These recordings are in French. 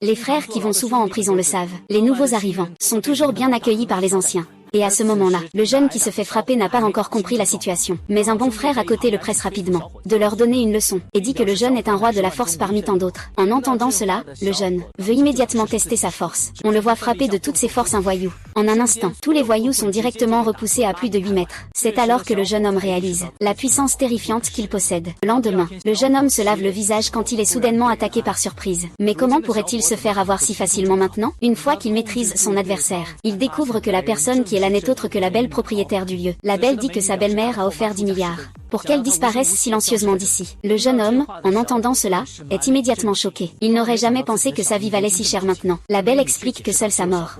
Les frères qui vont souvent en prison le savent. Les nouveaux arrivants sont toujours bien accueillis par les anciens. Et à ce moment-là, le jeune qui se fait frapper n'a pas encore compris la situation. Mais un bon frère à côté le presse rapidement de leur donner une leçon, et dit que le jeune est un roi de la force parmi tant d'autres. En entendant cela, le jeune veut immédiatement tester sa force. On le voit frapper de toutes ses forces un voyou. En un instant, tous les voyous sont directement repoussés à plus de 8 mètres. C'est alors que le jeune homme réalise la puissance terrifiante qu'il possède. Le lendemain, le jeune homme se lave le visage quand il est soudainement attaqué par surprise. Mais comment pourrait-il se faire avoir si facilement maintenant? Une fois qu'il maîtrise son adversaire, il découvre que la personne qui est là n'est autre que la belle propriétaire du lieu. La belle dit que sa belle-mère a offert 10 milliards pour qu'elle disparaisse silencieusement d'ici. Le jeune homme, en entendant cela, est immédiatement choqué. Il n'aurait jamais pensé que sa vie valait si cher maintenant. La belle explique que seule sa mort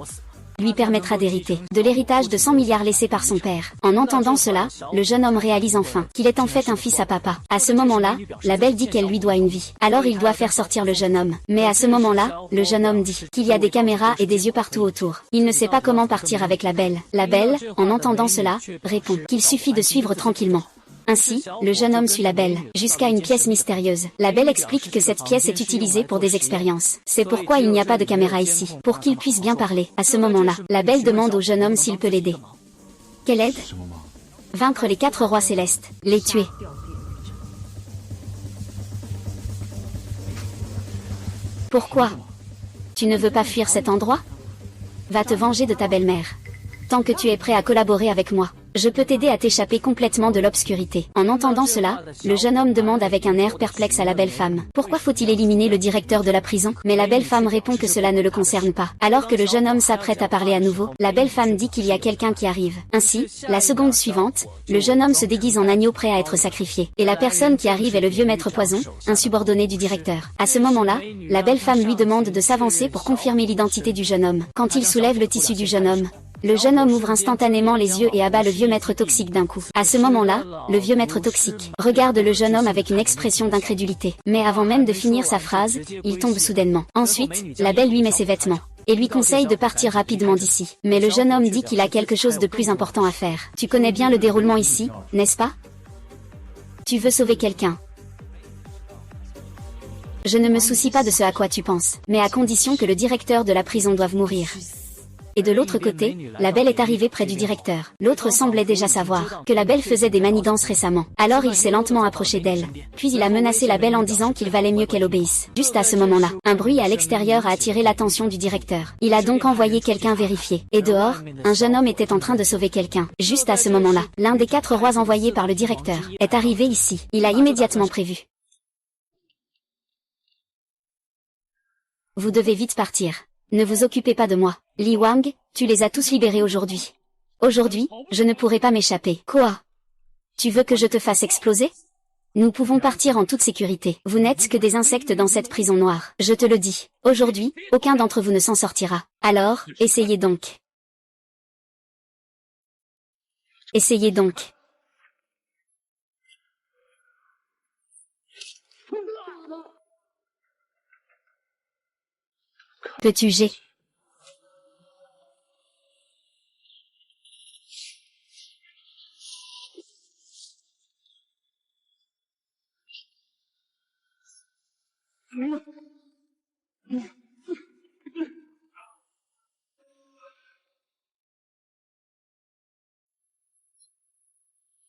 lui permettra d'hériter de l'héritage de 100 milliards laissé par son père. En entendant cela, le jeune homme réalise enfin qu'il est en fait un fils à papa. À ce moment-là, la belle dit qu'elle lui doit une vie. Alors il doit faire sortir le jeune homme. Mais à ce moment-là, le jeune homme dit qu'il y a des caméras et des yeux partout autour. Il ne sait pas comment partir avec la belle. La belle, en entendant cela, répond qu'il suffit de suivre tranquillement. Ainsi, le jeune homme suit la belle, jusqu'à une pièce mystérieuse. La belle explique que cette pièce est utilisée pour des expériences. C'est pourquoi il n'y a pas de caméra ici, pour qu'il puisse bien parler. À ce moment-là, la belle demande au jeune homme s'il peut l'aider. Quelle aide? Vaincre les 4 rois célestes, les tuer. Pourquoi? Tu ne veux pas fuir cet endroit? Va te venger de ta belle-mère. Tant que tu es prêt à collaborer avec moi, je peux t'aider à t'échapper complètement de l'obscurité. En entendant cela, le jeune homme demande avec un air perplexe à la belle femme. Pourquoi faut-il éliminer le directeur de la prison? Mais la belle femme répond que cela ne le concerne pas. Alors que le jeune homme s'apprête à parler à nouveau, la belle femme dit qu'il y a quelqu'un qui arrive. Ainsi, la seconde suivante, le jeune homme se déguise en agneau prêt à être sacrifié. Et la personne qui arrive est le vieux maître Poison, un subordonné du directeur. À ce moment-là, la belle femme lui demande de s'avancer pour confirmer l'identité du jeune homme. Quand il soulève le tissu du jeune homme, le jeune homme ouvre instantanément les yeux et abat le vieux maître toxique d'un coup. À ce moment-là, le vieux maître toxique regarde le jeune homme avec une expression d'incrédulité. Mais avant même de finir sa phrase, il tombe soudainement. Ensuite, la belle lui met ses vêtements et lui conseille de partir rapidement d'ici. Mais le jeune homme dit qu'il a quelque chose de plus important à faire. Tu connais bien le déroulement ici, n'est-ce pas? Tu veux sauver quelqu'un. Je ne me soucie pas de ce à quoi tu penses, mais à condition que le directeur de la prison doive mourir. Et de l'autre côté, la belle est arrivée près du directeur. L'autre semblait déjà savoir que la belle faisait des manigances récemment. Alors il s'est lentement approché d'elle. Puis il a menacé la belle en disant qu'il valait mieux qu'elle obéisse. Juste à ce moment-là, un bruit à l'extérieur a attiré l'attention du directeur. Il a donc envoyé quelqu'un vérifier. Et dehors, un jeune homme était en train de sauver quelqu'un. Juste à ce moment-là, l'un des 4 rois envoyés par le directeur est arrivé ici. Il a immédiatement prévu. Vous devez vite partir. Ne vous occupez pas de moi. Li Wang, tu les as tous libérés aujourd'hui. Aujourd'hui, je ne pourrai pas m'échapper. Quoi? Tu veux que je te fasse exploser? Nous pouvons partir en toute sécurité. Vous n'êtes que des insectes dans cette prison noire. Je te le dis. Aujourd'hui, aucun d'entre vous ne s'en sortira. Alors, essayez donc. Essayez donc. Peux-tu G?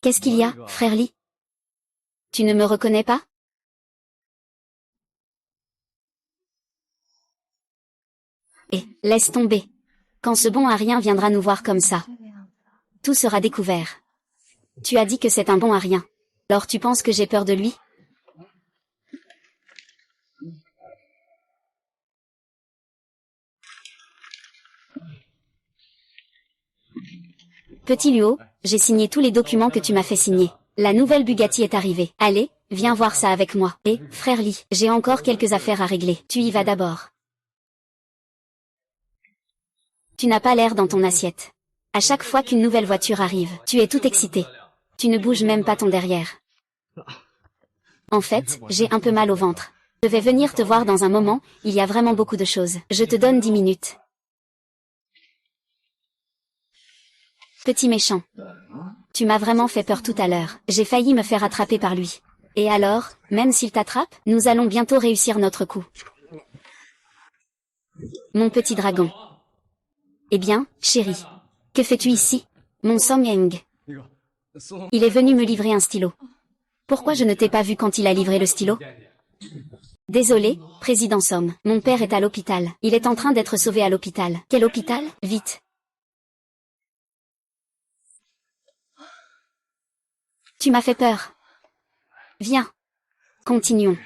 Qu'est-ce qu'il y a, frère Li? Tu ne me reconnais pas? Et, laisse tomber. Quand ce bon à rien viendra nous voir comme ça, tout sera découvert. Tu as dit que c'est un bon à rien. Alors tu penses que j'ai peur de lui? Petit Luo, j'ai signé tous les documents que tu m'as fait signer. La nouvelle Bugatti est arrivée. Allez, viens voir ça avec moi. Et, frère Li, j'ai encore quelques affaires à régler. Tu y vas d'abord. Tu n'as pas l'air dans ton assiette. À chaque fois qu'une nouvelle voiture arrive, tu es tout excité. Tu ne bouges même pas ton derrière. En fait, j'ai un peu mal au ventre. Je vais venir te voir dans un moment, il y a vraiment beaucoup de choses. Je te donne 10 minutes. Petit méchant. Tu m'as vraiment fait peur tout à l'heure. J'ai failli me faire attraper par lui. Et alors, même s'il t'attrape, nous allons bientôt réussir notre coup. Mon petit dragon. Eh bien, chérie. Que fais-tu ici? Mon Song Yang. Il est venu me livrer un stylo. Pourquoi je ne t'ai pas vu quand il a livré le stylo? Désolé, président Som. Mon père est à l'hôpital. Il est en train d'être sauvé à l'hôpital. Quel hôpital? Vite. Tu m'as fait peur. Viens. Continuons.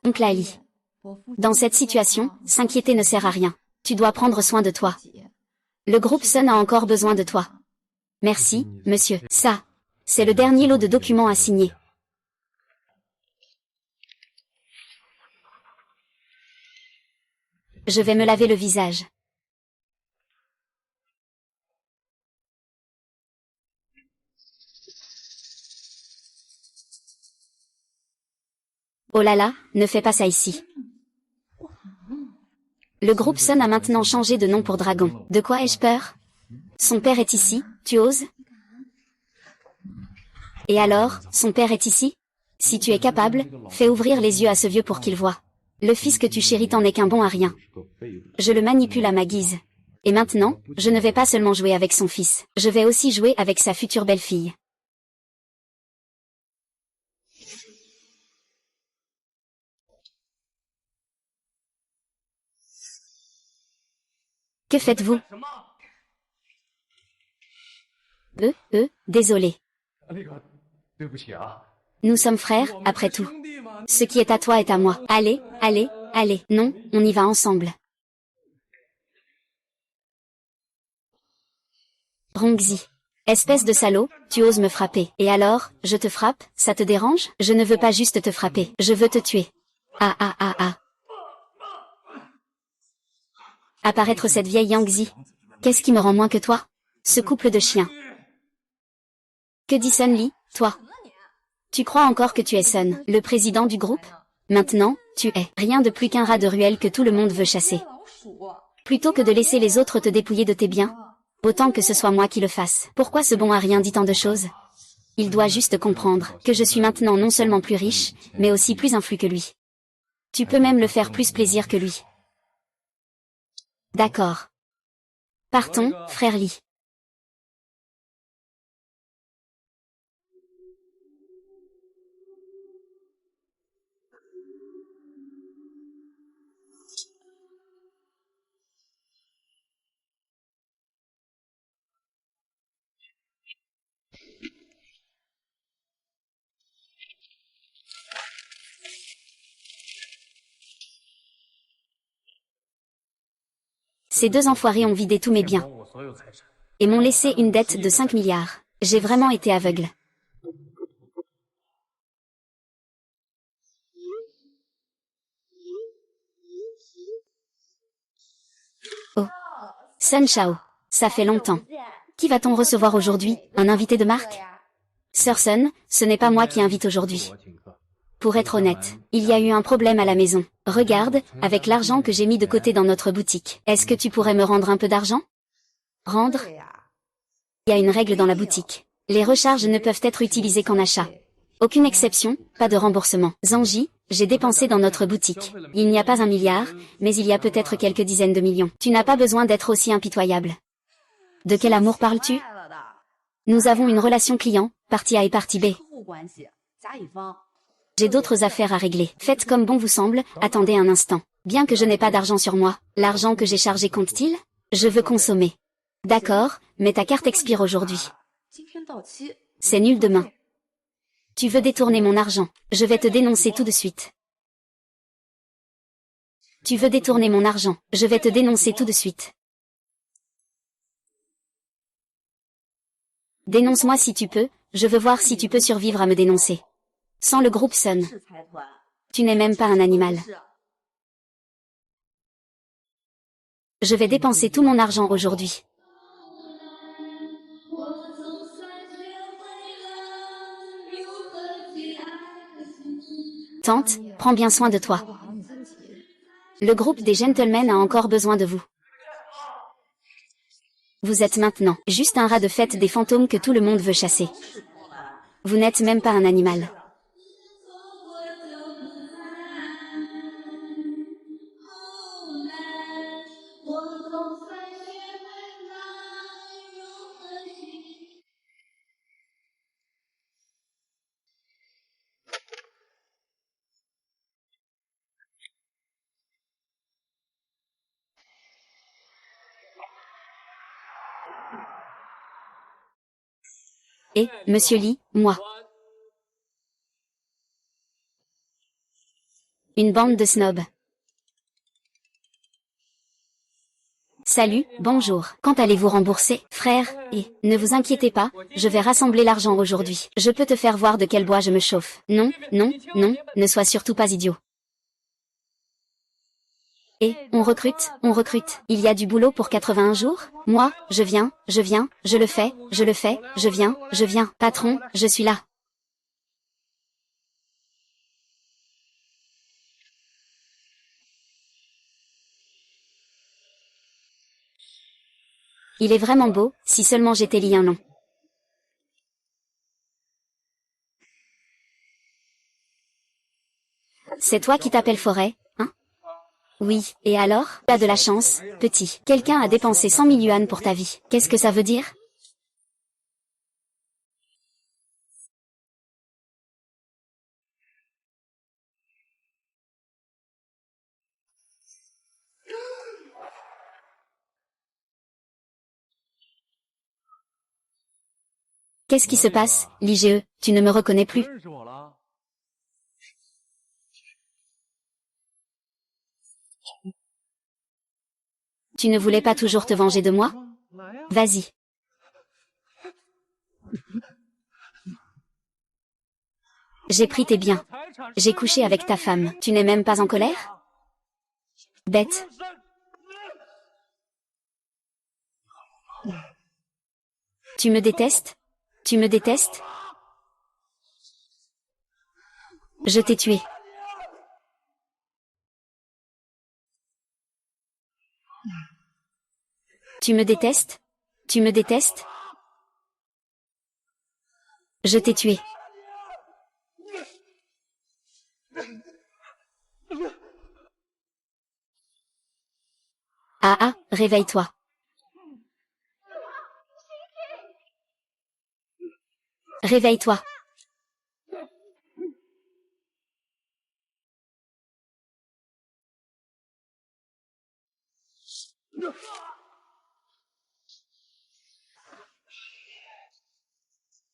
Oncle Ali. Dans cette situation, s'inquiéter ne sert à rien. Tu dois prendre soin de toi. Le groupe Sun a encore besoin de toi. Merci, monsieur. Ça, c'est le dernier lot de documents à signer. Je vais me laver le visage. Oh là là, ne fais pas ça ici. Le groupe Sun a maintenant changé de nom pour Dragon. De quoi ai-je peur? Son père est ici, tu oses? Et alors, son père est ici? Si tu es capable, fais ouvrir les yeux à ce vieux pour qu'il voie. Le fils que tu chéris t'en est qu'un bon à rien. Je le manipule à ma guise. Et maintenant, je ne vais pas seulement jouer avec son fils, je vais aussi jouer avec sa future belle-fille. Que faites-vous? Désolé. Nous sommes frères, après tout. Ce qui est à toi est à moi. Allez, allez, allez. Non, on y va ensemble. Rongzi. Espèce de salaud, tu oses me frapper. Et alors, je te frappe, ça te dérange? Je ne veux pas juste te frapper, je veux te tuer. Ah ah ah ah. Apparaître cette vieille Yangzi. Qu'est-ce qui me rend moins que toi? Ce couple de chiens. Que dit Sun Li, toi? Tu crois encore que tu es Sun, le président du groupe? Maintenant, tu es rien de plus qu'un rat de ruelle que tout le monde veut chasser. Plutôt que de laisser les autres te dépouiller de tes biens, autant que ce soit moi qui le fasse. Pourquoi ce bon à rien dit tant de choses? Il doit juste comprendre que je suis maintenant non seulement plus riche, mais aussi plus influent que lui. Tu peux même le faire plus plaisir que lui. D'accord. Partons, frère Li. Ces deux enfoirés ont vidé tous mes biens. Et m'ont laissé une dette de 5 milliards. J'ai vraiment été aveugle. Oh. Sun Shao. Ça fait longtemps. Qui va-t-on recevoir aujourd'hui? Un invité de marque? Sir Sun, ce n'est pas moi qui invite aujourd'hui. Pour être honnête, il y a eu un problème à la maison. Regarde, avec l'argent que j'ai mis de côté dans notre boutique. Est-ce que tu pourrais me rendre un peu d'argent? Rendre? Il y a une règle dans la boutique. Les recharges ne peuvent être utilisées qu'en achat. Aucune exception, pas de remboursement. Zhangji, j'ai dépensé dans notre boutique. Il n'y a pas 1 milliard, mais il y a peut-être quelques dizaines de millions. Tu n'as pas besoin d'être aussi impitoyable. De quel amour parles-tu? Nous avons une relation client, partie A et partie B. J'ai d'autres affaires à régler. Faites comme bon vous semble, attendez un instant. Bien que je n'ai pas d'argent sur moi, l'argent que j'ai chargé compte-t-il? Je veux consommer. D'accord, mais ta carte expire aujourd'hui. C'est nul demain. Tu veux détourner mon argent, je vais te dénoncer tout de suite. Tu veux détourner mon argent, je vais te dénoncer tout de suite. Dénonce-moi si tu peux, je veux voir si tu peux survivre à me dénoncer. Sans le groupe Sun. Tu n'es même pas un animal. Je vais dépenser tout mon argent aujourd'hui. Tante, prends bien soin de toi. Le groupe des gentlemen a encore besoin de vous. Vous êtes maintenant juste un rat de fête des fantômes que tout le monde veut chasser. Vous n'êtes même pas un animal. Et, Monsieur Lee, moi. Une bande de snobs. Salut, bonjour. Quand allez-vous rembourser, frère? Et, ne vous inquiétez pas, je vais rassembler l'argent aujourd'hui. Je peux te faire voir de quel bois je me chauffe. Non, non, non, ne sois surtout pas idiot. Et, on recrute, on recrute. Il y a du boulot pour 81 jours? Moi, je viens, je le fais, je viens. Patron, je suis là. Il est vraiment beau, si seulement j'étais Lee un nom. C'est toi qui t'appelles Forêt, hein? Oui, et alors? T'as de la chance, petit. Quelqu'un a dépensé 100 000 yuan pour ta vie. Qu'est-ce que ça veut dire? Qu'est-ce qui se passe, l'IGE? Tu ne me reconnais plus? Tu ne voulais pas toujours te venger de moi? Vas-y. J'ai pris tes biens. J'ai couché avec ta femme. Tu n'es même pas en colère? Bête. Tu me détestes? Tu me détestes? Je t'ai tué. Tu me détestes? Tu me détestes? Je t'ai tué. Ah ah, réveille-toi. Réveille-toi.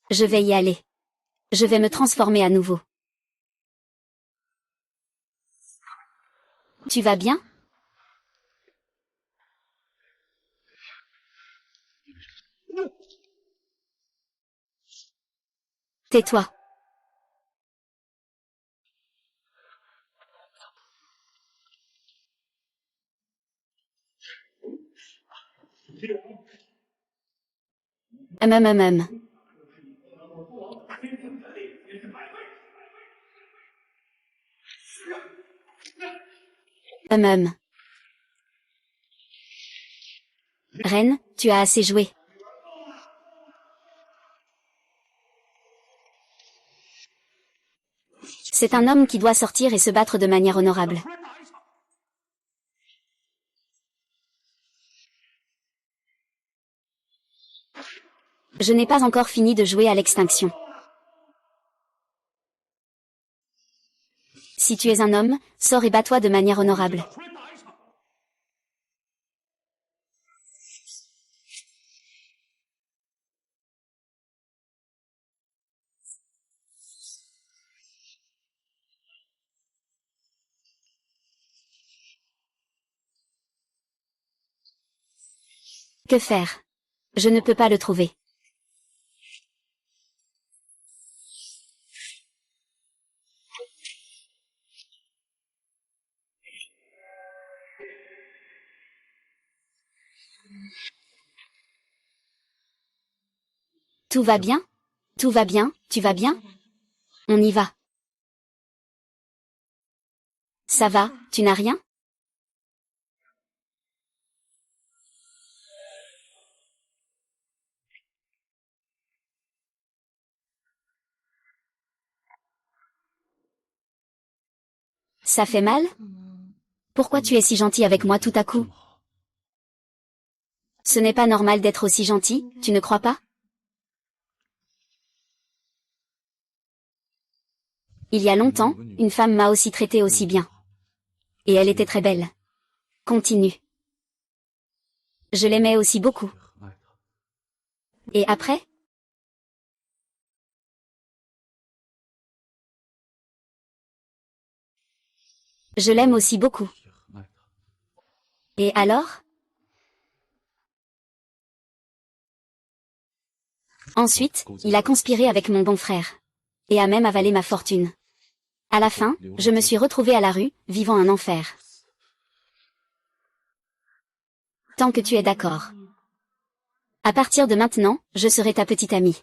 Je vais y aller. Je vais me transformer à nouveau. Tu vas bien? Tais-toi. Hum hum hum hum. Hum. Reine, tu as assez joué. C'est un homme qui doit sortir et se battre de manière honorable. Je n'ai pas encore fini de jouer à l'extinction. Si tu es un homme, sors et bats-toi de manière honorable. Que faire? Je ne peux pas le trouver. Tout va bien? Tout va bien, tu vas bien? On y va. Ça va, tu n'as rien? Ça fait mal? Pourquoi tu es si gentil avec moi tout à coup? Ce n'est pas normal d'être aussi gentil, tu ne crois pas? Il y a longtemps, une femme m'a aussi traité aussi bien. Et elle était très belle. Continue. Je l'aimais aussi beaucoup. Et après? Je l'aime aussi beaucoup. Et alors? Ensuite, il a conspiré avec mon bon frère. Et a même avalé ma fortune. À la fin, je me suis retrouvée à la rue, vivant un enfer. Tant que tu es d'accord. À partir de maintenant, je serai ta petite amie.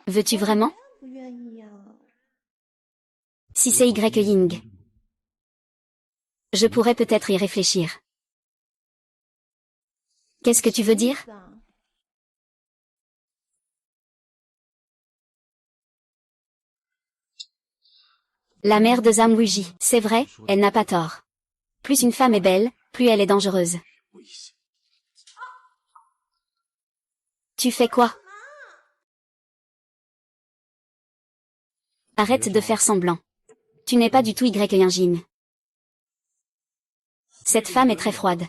Veux-tu vraiment? Si c'est Y-Ying. Je pourrais peut-être y réfléchir. Qu'est-ce que tu veux dire? La mère de Zhang Wuji, c'est vrai, elle n'a pas tort. Plus une femme est belle, plus elle est dangereuse. Tu fais quoi? Arrête de faire semblant. Tu n'es pas du tout Y-Ying. Cette femme est très froide.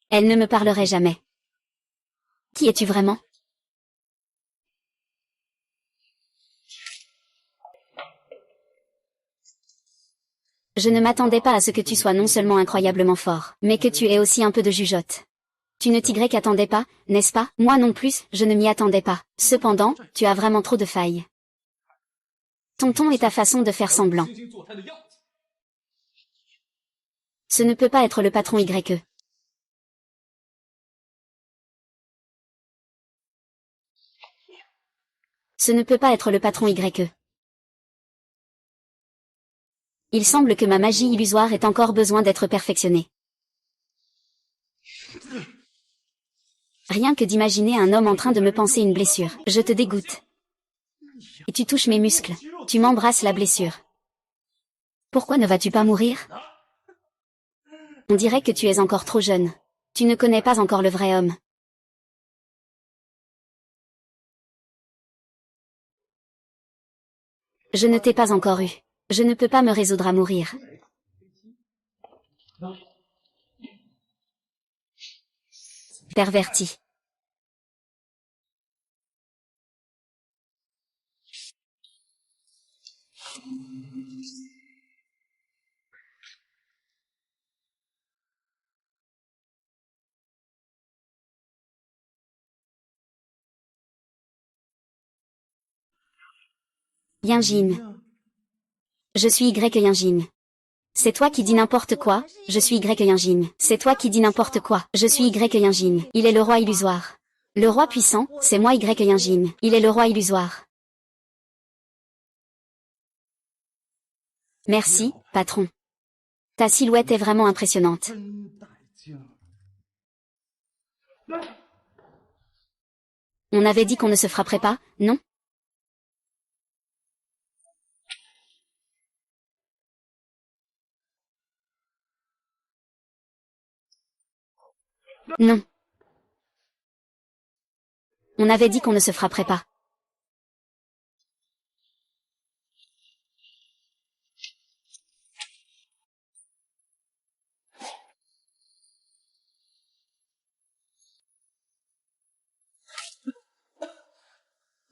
Elle ne me parlerait jamais. Qui es-tu vraiment? Je ne m'attendais pas à ce que tu sois non seulement incroyablement fort, mais que tu aies aussi un peu de jugeote. Tu ne t'y-attendais pas, n'est-ce pas? Moi non plus, je ne m'y attendais pas. Cependant, tu as vraiment trop de failles. Ton ton et ta façon de faire semblant. Ce ne peut pas être le patron YE. Ce ne peut pas être le patron YE. Il semble que ma magie illusoire ait encore besoin d'être perfectionnée. Rien que d'imaginer un homme en train de me panser une blessure, je te dégoûte. Et tu touches mes muscles. Tu m'embrasses la blessure. Pourquoi ne vas-tu pas mourir? On dirait que tu es encore trop jeune. Tu ne connais pas encore le vrai homme. Je ne t'ai pas encore eu. Je ne peux pas me résoudre à mourir. Perverti. Yinjin. Je suis Y-Yinjin. C'est toi qui dis n'importe quoi, je suis Y-Yinjin. C'est toi qui dis n'importe quoi, je suis Y-Yinjin. Il est le roi illusoire. Le roi puissant, c'est moi Y-Yinjin. Il est le roi illusoire. Merci, patron. Ta silhouette est vraiment impressionnante. On avait dit qu'on ne se frapperait pas, non? Non. On avait dit qu'on ne se frapperait pas.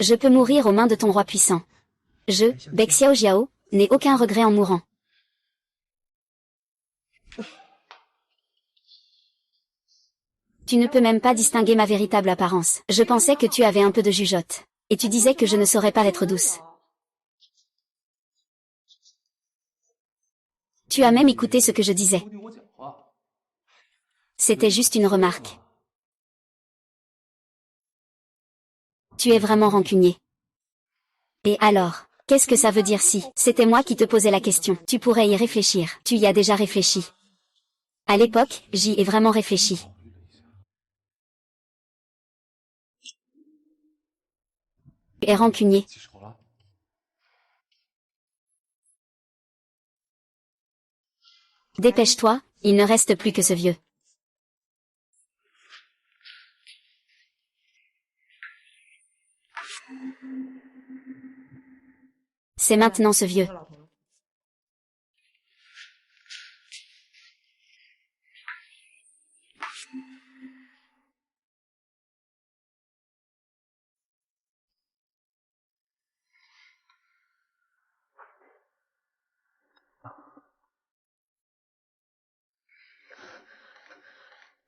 Je peux mourir aux mains de ton roi puissant. Je, Bexiao Jiao, n'ai aucun regret en mourant. Tu ne peux même pas distinguer ma véritable apparence. Je pensais que tu avais un peu de jugeote. Et tu disais que je ne saurais pas être douce. Tu as même écouté ce que je disais. C'était juste une remarque. Tu es vraiment rancunier. Et alors, qu'est-ce que ça veut dire si c'était moi qui te posais la question? Tu pourrais y réfléchir. Tu y as déjà réfléchi. À l'époque, j'y ai vraiment réfléchi. Tu es rancunier. Dépêche-toi, il ne reste plus que ce vieux. C'est maintenant ce vieux.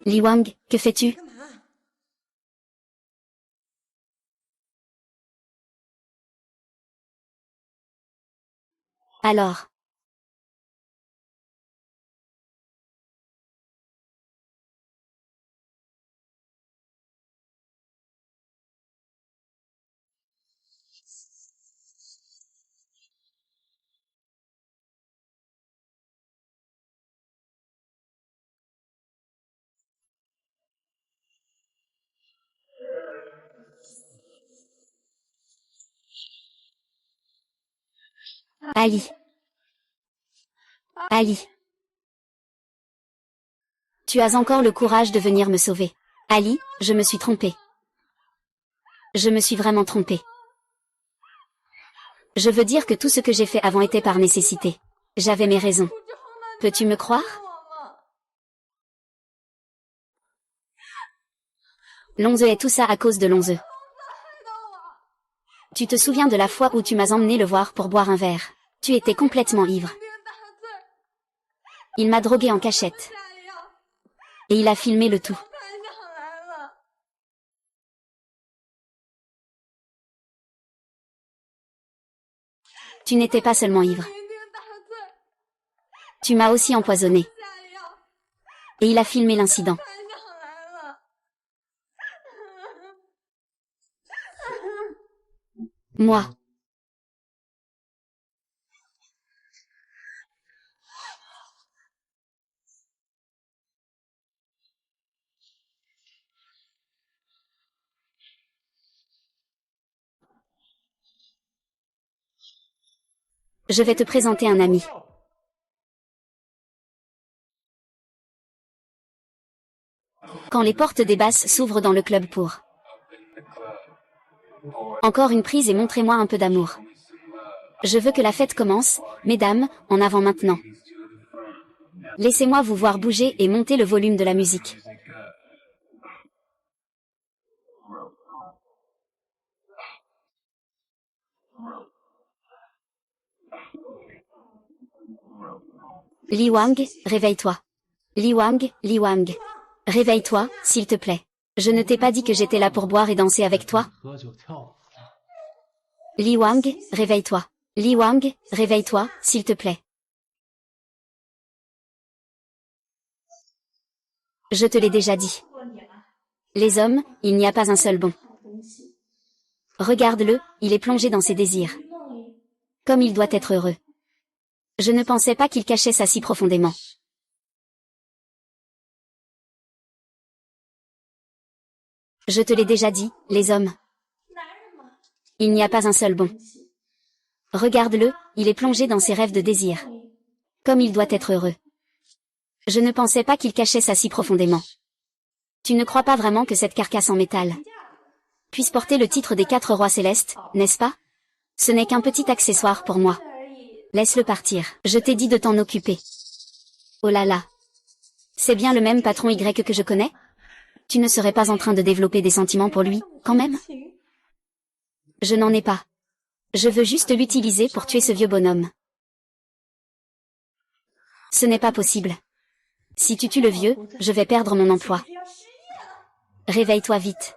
Li Wang, que fais-tu? Alors. Ali. Ali. Tu as encore le courage de venir me sauver. Ali, je me suis trompée. Je me suis vraiment trompée. Je veux dire que tout ce que j'ai fait avant était par nécessité. J'avais mes raisons. Peux-tu me croire? Lonze est tout ça à cause de Lonze. Tu te souviens de la fois où tu m'as emmené le voir pour boire un verre? Tu étais complètement ivre. Il m'a drogué en cachette. Et il a filmé le tout. Tu n'étais pas seulement ivre. Tu m'as aussi empoisonné. Et il a filmé l'incident. Moi. Je vais te présenter un ami. Quand les portes des basses s'ouvrent dans le club pour. Encore une prise et montrez-moi un peu d'amour. Je veux que la fête commence, mesdames, en avant maintenant. Laissez-moi vous voir bouger et monter le volume de la musique. Li Wang, réveille-toi. Li Wang, Li Wang. Réveille-toi, s'il te plaît. Je ne t'ai pas dit que j'étais là pour boire et danser avec toi? Li Wang, réveille-toi. Li Wang, réveille-toi, s'il te plaît. Je te l'ai déjà dit. Les hommes, il n'y a pas un seul bon. Regarde-le, il est plongé dans ses désirs. Comme il doit être heureux. Je ne pensais pas qu'il cachait ça si profondément. Je te l'ai déjà dit, les hommes. Il n'y a pas un seul bon. Regarde-le, il est plongé dans ses rêves de désir. Comme il doit être heureux. Je ne pensais pas qu'il cachait ça si profondément. Tu ne crois pas vraiment que cette carcasse en métal puisse porter le titre des 4 rois célestes, n'est-ce pas? Ce n'est qu'un petit accessoire pour moi. Laisse-le partir. Je t'ai dit de t'en occuper. Oh là là. C'est bien le même patron Y que je connais? Tu ne serais pas en train de développer des sentiments pour lui, quand même? Je n'en ai pas. Je veux juste l'utiliser pour tuer ce vieux bonhomme. Ce n'est pas possible. Si tu tues le vieux, je vais perdre mon emploi. Réveille-toi vite.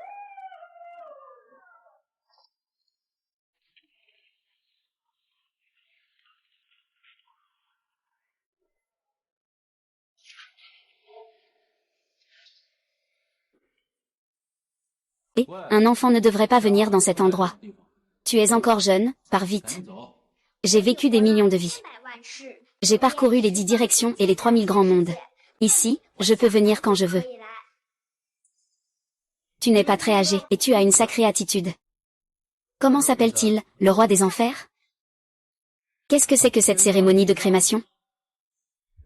Et, un enfant ne devrait pas venir dans cet endroit. Tu es encore jeune, pars vite. J'ai vécu des millions de vies. J'ai parcouru les 10 directions et les 3000 grands mondes. Ici, je peux venir quand je veux. Tu n'es pas très âgé, et tu as une sacrée attitude. Comment s'appelle-t-il, le roi des enfers? Qu'est-ce que c'est que cette cérémonie de crémation?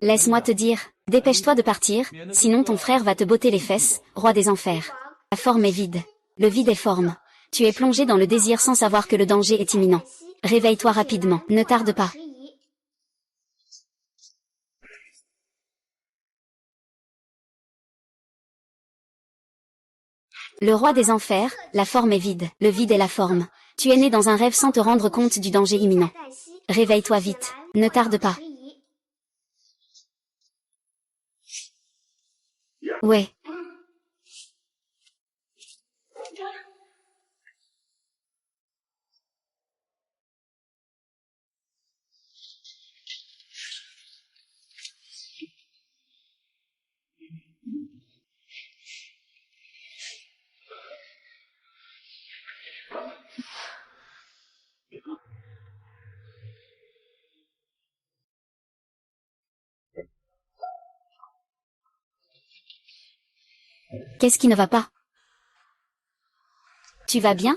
Laisse-moi te dire, dépêche-toi de partir, sinon ton frère va te botter les fesses, roi des enfers. La forme est vide. Le vide est forme. Tu es plongé dans le désir sans savoir que le danger est imminent. Réveille-toi rapidement, ne tarde pas. Le roi des enfers, la forme est vide, le vide est la forme. Tu es né dans un rêve sans te rendre compte du danger imminent. Réveille-toi vite, ne tarde pas. Ouais, Qu'est-ce qui ne va pas? Tu vas bien?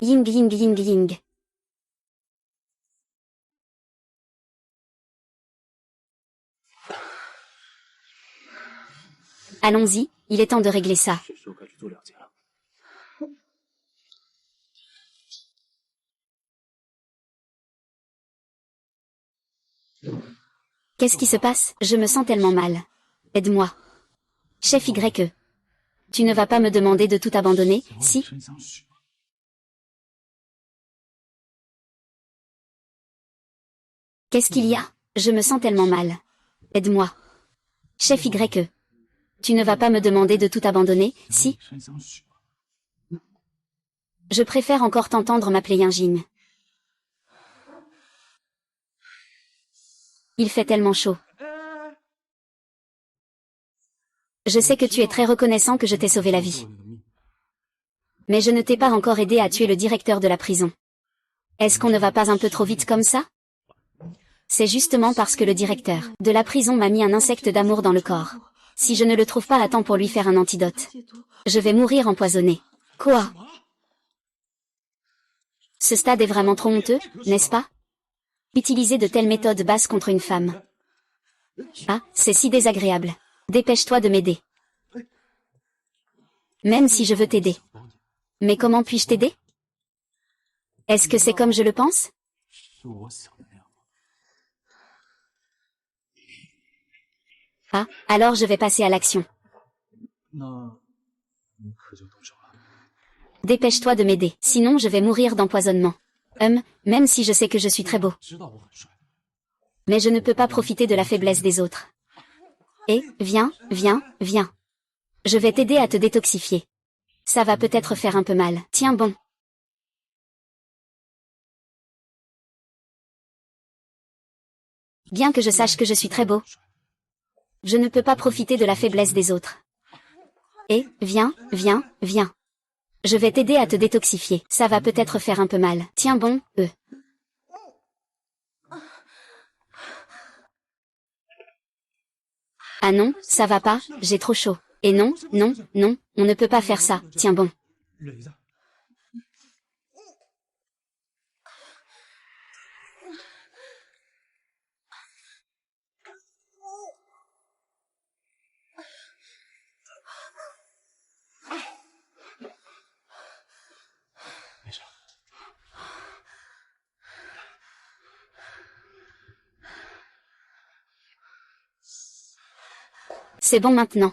Ying ying ying ying. Allons-y, il est temps de régler ça. Qu'est-ce qui se passe? Je me sens tellement mal. Aide-moi. Chef YE. Tu ne vas pas me demander de tout abandonner, si? Qu'est-ce qu'il y a? Je me sens tellement mal. Aide-moi. Chef YE. Tu ne vas pas me demander de tout abandonner, si? Je préfère encore t'entendre m'appeler Yinjing. Il fait tellement chaud. Je sais que tu es très reconnaissant que je t'ai sauvé la vie. Mais je ne t'ai pas encore aidé à tuer le directeur de la prison. Est-ce qu'on ne va pas un peu trop vite comme ça? C'est justement parce que le directeur de la prison m'a mis un insecte d'amour dans le corps. Si je ne le trouve pas à temps pour lui faire un antidote, je vais mourir empoisonné. Quoi? Ce stade est vraiment trop honteux, n'est-ce pas? Utiliser de telles méthodes basses contre une femme. Ah, c'est si désagréable. Dépêche-toi de m'aider. Même si je veux t'aider. Mais comment puis-je t'aider? Est-ce que c'est comme je le pense? Ah, alors je vais passer à l'action. Dépêche-toi de m'aider, sinon je vais mourir d'empoisonnement. Même si je sais que je suis très beau. Mais je ne peux pas profiter de la faiblesse des autres. Et, viens, viens, viens. Je vais t'aider à te détoxifier. Ça va peut-être faire un peu mal. Tiens bon. Bien que je sache que je suis très beau, je ne peux pas profiter de la faiblesse des autres. Et, viens, viens, viens. Je vais t'aider à te détoxifier. Ça va peut-être faire un peu mal. Tiens bon, Ah non, ça va pas, j'ai trop chaud. Et non, non, non, on ne peut pas faire ça. Tiens bon. C'est bon maintenant.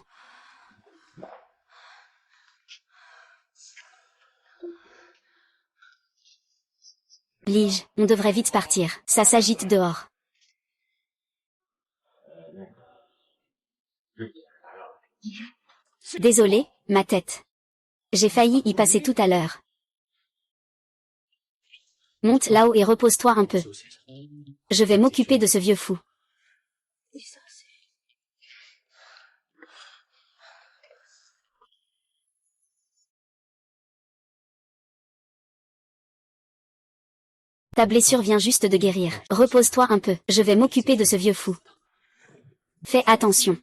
Lige, on devrait vite partir. Ça s'agite dehors. Désolé, ma tête. J'ai failli y passer tout à l'heure. Monte là-haut et repose-toi un peu. Je vais m'occuper de ce vieux fou. Ta blessure vient juste de guérir. Repose-toi un peu. Je vais m'occuper de ce vieux fou. Fais attention.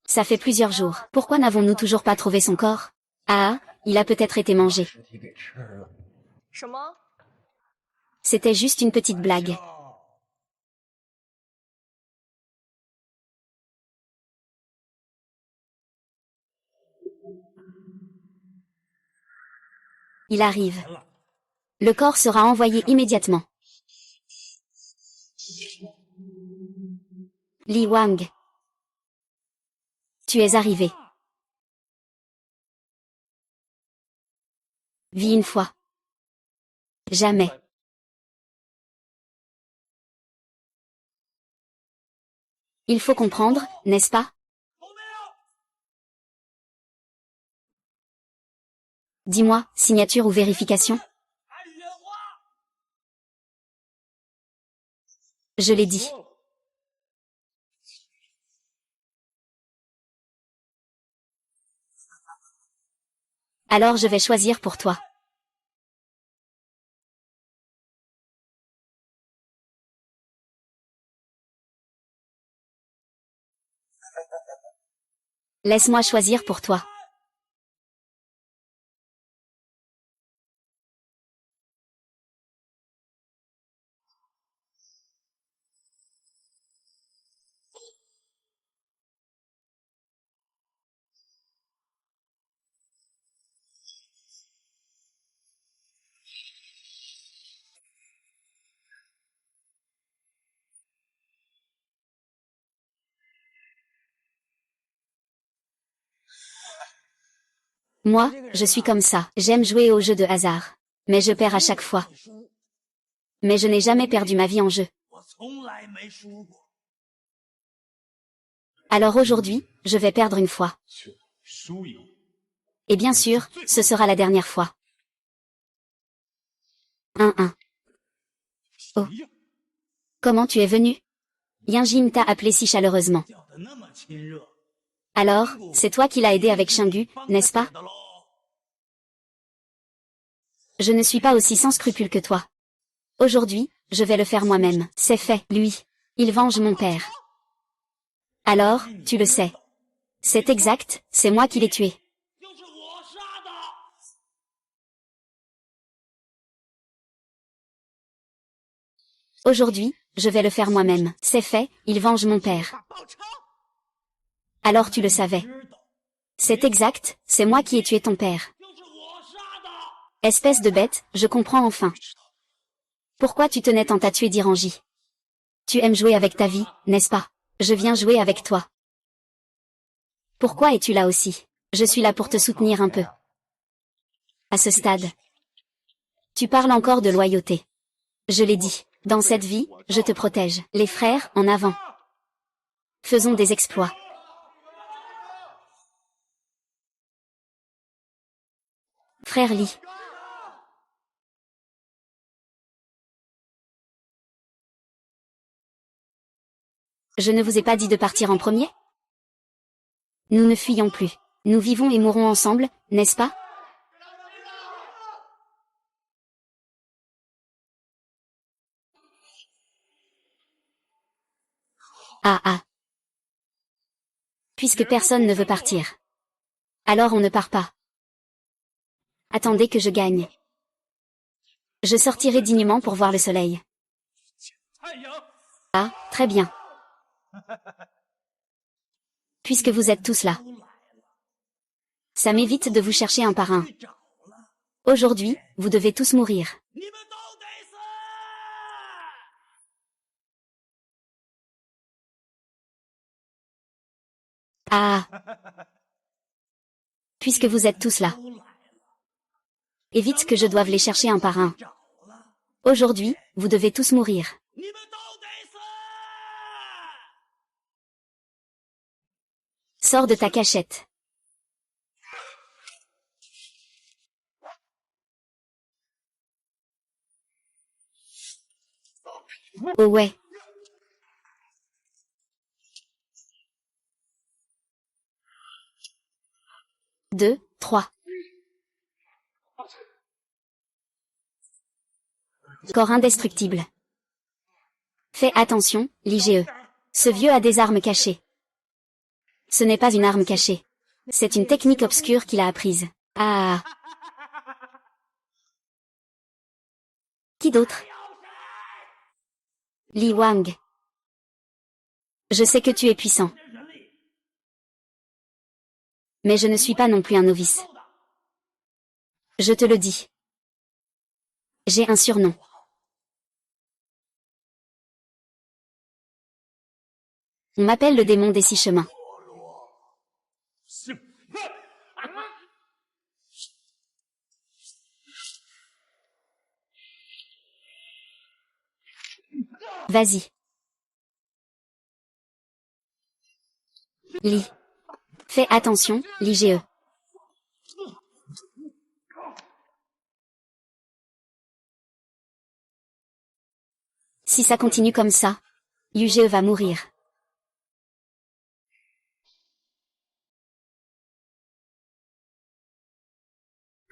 Ça fait plusieurs jours. Pourquoi n'avons-nous toujours pas trouvé son corps? Ah, il a peut-être été mangé. C'était juste une petite blague. Il arrive. Le corps sera envoyé immédiatement. Li Wang. Tu es arrivé. Vis une fois. Jamais. « 」 « 」 « 」 « 」 « 」 « 」 « 」 « 」 « 」 « 」 « 」 « 」 « 」 « 」 « 」 « 」 « 」 « 」 « 」 « 」 « 」 « 」 « 」 « 」 « 」 « 」 « 」 « 」 « 」 « 」 « Il faut comprendre, n'est-ce pas? Dis-moi, signature ou vérification? Je l'ai dit. Alors je vais choisir pour toi. Laisse-moi choisir pour toi. Moi, je suis comme ça. J'aime jouer aux jeux de hasard. Mais je perds à chaque fois. Mais je n'ai jamais perdu ma vie en jeu. Alors aujourd'hui, je vais perdre une fois. Et bien sûr, ce sera la dernière fois. 1-1. Oh. Comment tu es venu? Yinjin t'a appelé si chaleureusement. Alors, c'est toi qui l'as aidé avec Shingu, n'est-ce pas? Je ne suis pas aussi sans scrupules que toi. Aujourd'hui, je vais le faire moi-même. C'est fait, lui. Il venge mon père. Alors, tu le sais. C'est exact, c'est moi qui l'ai tué. Aujourd'hui, je vais le faire moi-même. C'est fait, il venge mon père. Alors tu le savais. C'est exact, c'est moi qui ai tué ton père. Espèce de bête, je comprends enfin. Pourquoi tu tenais tant à tuer d'Iranji? Tu aimes jouer avec ta vie, n'est-ce pas? Je viens jouer avec toi. Pourquoi es-tu là aussi? Je suis là pour te soutenir un peu. À ce stade. Tu parles encore de loyauté. Je l'ai dit, dans cette vie, je te protège. Les frères, en avant. Faisons des exploits. Frère Lee. Je ne vous ai pas dit de partir en premier? Nous ne fuyons plus. Nous vivons et mourrons ensemble, n'est-ce pas? Ah ah. Puisque personne ne veut partir. Alors on ne part pas. Attendez que je gagne. Je sortirai dignement pour voir le soleil. Ah, très bien. Puisque vous êtes tous là. Ça m'évite de vous chercher un par un. Aujourd'hui, vous devez tous mourir. Ah. Puisque vous êtes tous là. Évite que je doive les chercher un par un. Aujourd'hui, vous devez tous mourir. Sors de ta cachette. Oh ouais. 2, 3. Corps indestructible. Fais attention, l'IGE. Ce vieux a des armes cachées. Ce n'est pas une arme cachée. C'est une technique obscure qu'il a apprise. Ah. Qui d'autre? Li Wang. Je sais que tu es puissant. Mais je ne suis pas non plus un novice. Je te le dis. J'ai un surnom. On m'appelle le démon des 6 chemins. Vas-y. Lis. Fais attention, l'IGE. Si ça continue comme ça, UGE va mourir.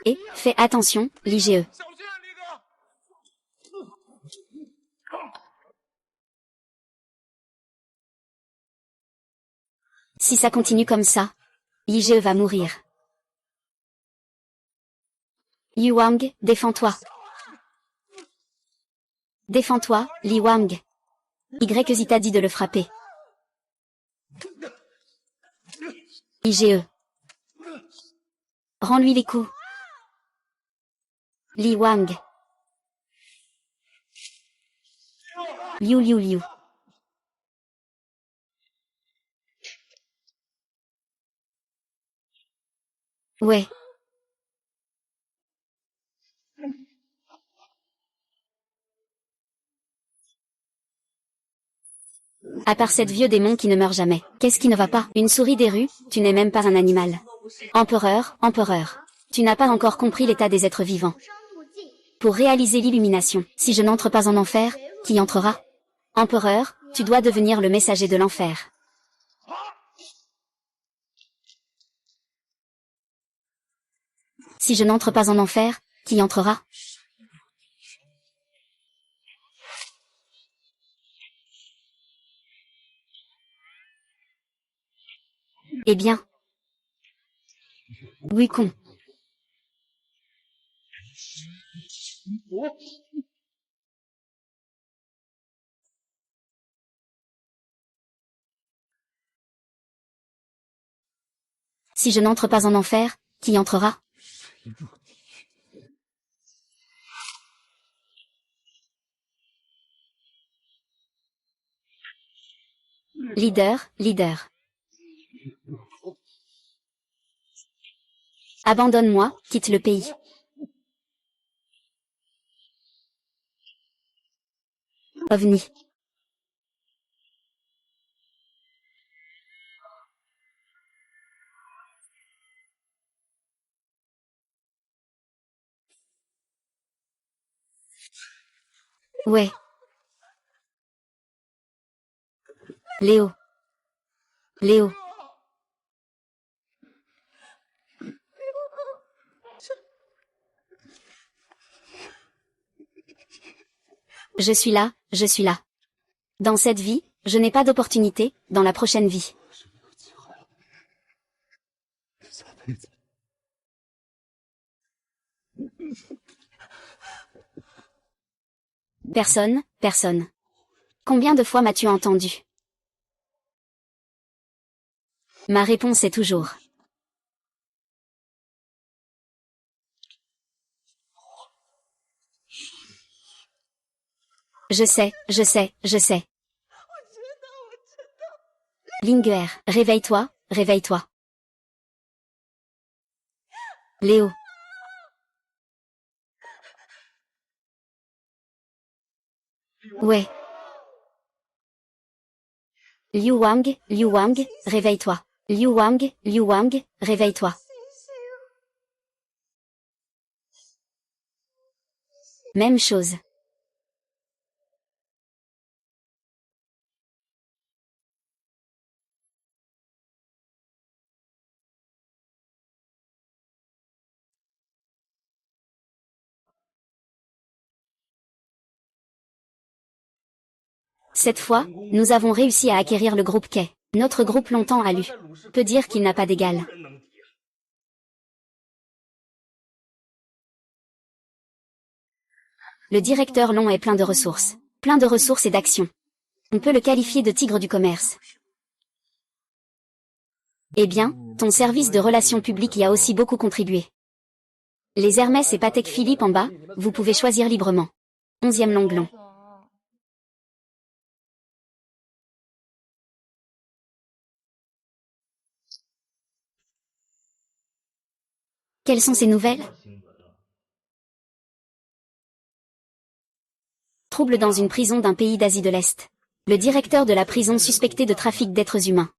Et, fais attention, l'IGE. Si ça continue comme ça, IGE va mourir. Yu Wang, défends-toi. Défends-toi, Li Wang. Zita dit de le frapper. IGE. Rends-lui les coups. Li Wang. Liu Liu Liu. Ouais. À part cette vieux démon qui ne meurt jamais. Qu'est-ce qui ne va pas? Une souris des rues, tu n'es même pas un animal. Empereur, empereur. Tu n'as pas encore compris l'état des êtres vivants. Pour réaliser l'illumination, si je n'entre pas en enfer, qui entrera? Empereur, tu dois devenir le messager de l'enfer. Si je n'entre pas en enfer, qui entrera? Eh bien. Oui con. Si je n'entre pas en enfer, qui entrera? Leader, leader. Abandonne-moi, quitte le pays. OVNI. Ouais. Léo. Léo. Je suis là, je suis là. Dans cette vie, je n'ai pas d'opportunité, dans la prochaine vie. Personne, personne. Combien de fois m'as-tu entendu? Ma réponse est toujours. Je sais, je sais, je sais. Linger, réveille-toi, réveille-toi. Léo. Ouais. Liu Wang, réveille-toi. Liu Wang, réveille-toi. Même chose. Cette fois, nous avons réussi à acquérir le groupe Quai. Notre groupe longtemps a lu. Peut dire qu'il n'a pas d'égal. Le directeur Long est plein de ressources. Plein de ressources et d'actions. On peut le qualifier de tigre du commerce. Eh bien, ton service de relations publiques y a aussi beaucoup contribué. Les Hermès et Patek Philippe en bas, vous pouvez choisir librement. 11e Longlon. Quelles sont ces nouvelles? Trouble dans une prison d'un pays d'Asie de l'Est. Le directeur de la prison suspecté de trafic d'êtres humains.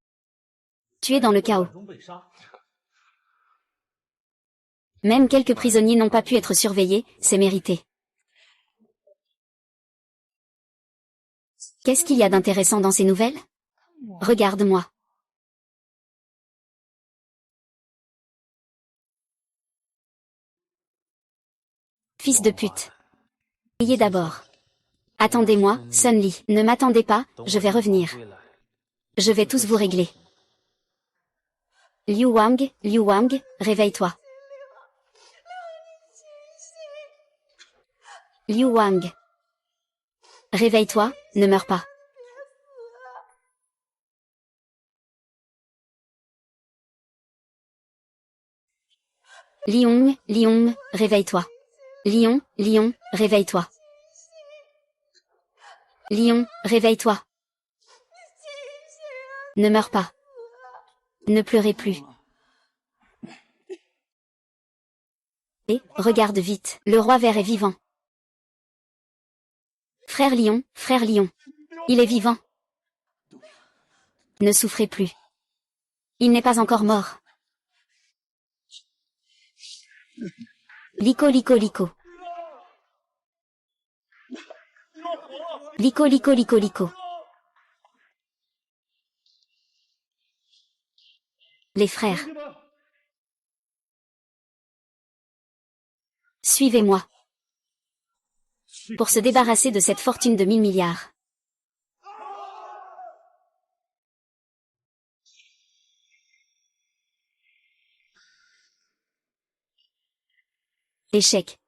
Tu es dans le chaos. Même quelques prisonniers n'ont pas pu être surveillés, c'est mérité. Qu'est-ce qu'il y a d'intéressant dans ces nouvelles? Regarde-moi. Fils de pute. Ayez d'abord. Attendez-moi, Sun Li. Ne m'attendez pas, je vais revenir. Je vais tous vous régler. Liu Wang, réveille-toi. Liu Wang. Réveille-toi, ne meurs pas. Lion, réveille-toi. Lion, réveille-toi. Lion, réveille-toi. Ne meurs pas. Ne pleurez plus. Et, regarde vite, le roi vert est vivant. Frère Lion. Il est vivant. Ne souffrez plus. Il n'est pas encore mort. Lico. Lico. Les frères. Suivez-moi. Pour se débarrasser de cette fortune de 1000 milliards. Échec.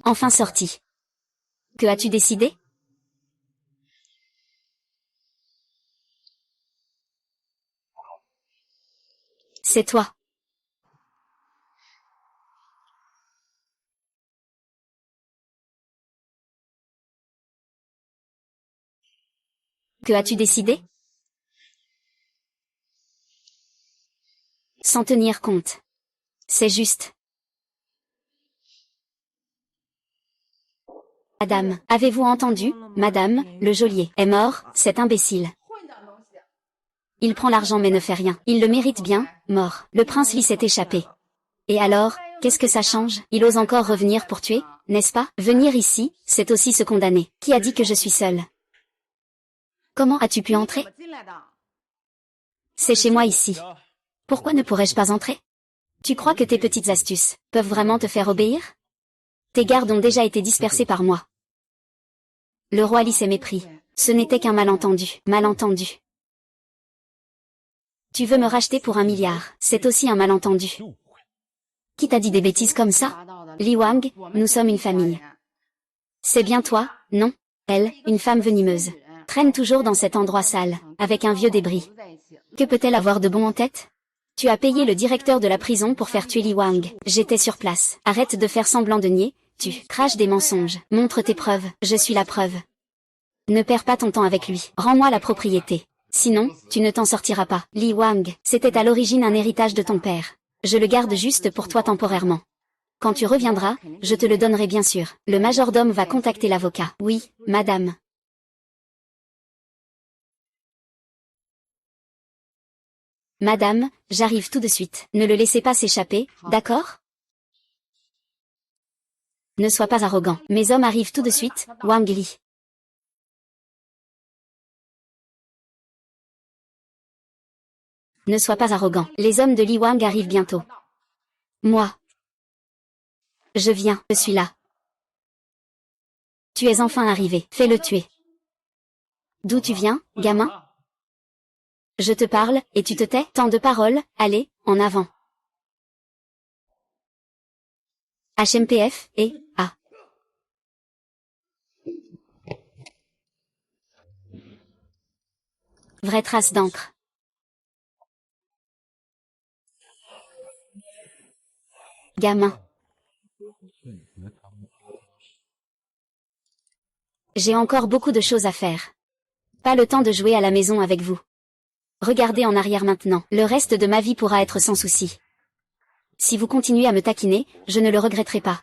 Enfin sorti. Que as-tu décidé? C'est toi. Que as-tu décidé? Sans tenir compte. C'est juste. Madame, avez-vous entendu? Madame, le geôlier est mort, cet imbécile. Il prend l'argent mais ne fait rien. Il le mérite bien, mort. Le prince Li s'est échappé. Et alors, qu'est-ce que ça change? Il ose encore revenir pour tuer, n'est-ce pas? Venir ici, c'est aussi se condamner. Qui a dit que je suis seule? Comment as-tu pu entrer? C'est chez moi ici. Pourquoi ne pourrais-je pas entrer? Tu crois que tes petites astuces peuvent vraiment te faire obéir? Tes gardes ont déjà été dispersés par moi. Le roi Li s'est mépris. Ce n'était qu'un malentendu. Malentendu. Tu veux me racheter pour 1 milliard. C'est aussi un malentendu. Qui t'a dit des bêtises comme ça? Li Wang, nous sommes une famille. C'est bien toi, non? Elle, une femme venimeuse. Traîne toujours dans cet endroit sale, avec un vieux débris. Que peut-elle avoir de bon en tête? Tu as payé le directeur de la prison pour faire tuer Li Wang. J'étais sur place. Arrête de faire semblant de nier, tu craches des mensonges. Montre tes preuves, je suis la preuve. Ne perds pas ton temps avec lui. Rends-moi la propriété. Sinon, tu ne t'en sortiras pas. Li Wang, c'était à l'origine un héritage de ton père. Je le garde juste pour toi temporairement. Quand tu reviendras, je te le donnerai bien sûr. Le majordome va contacter l'avocat. Oui, madame. Madame, j'arrive tout de suite. Ne le laissez pas s'échapper, d'accord? Ne sois pas arrogant. Mes hommes arrivent tout de suite, Wang Li. Ne sois pas arrogant. Les hommes de Li Wang arrivent bientôt. Moi. Je viens, je suis là. Tu es enfin arrivé. Fais-le tuer. D'où tu viens, gamin? Je te parle, et tu te tais? Tant de paroles, allez, en avant. HMPF, et, A. Vraie trace d'encre. Gamin. J'ai encore beaucoup de choses à faire. Pas le temps de jouer à la maison avec vous. Regardez en arrière maintenant. Le reste de ma vie pourra être sans souci. Si vous continuez à me taquiner, je ne le regretterai pas.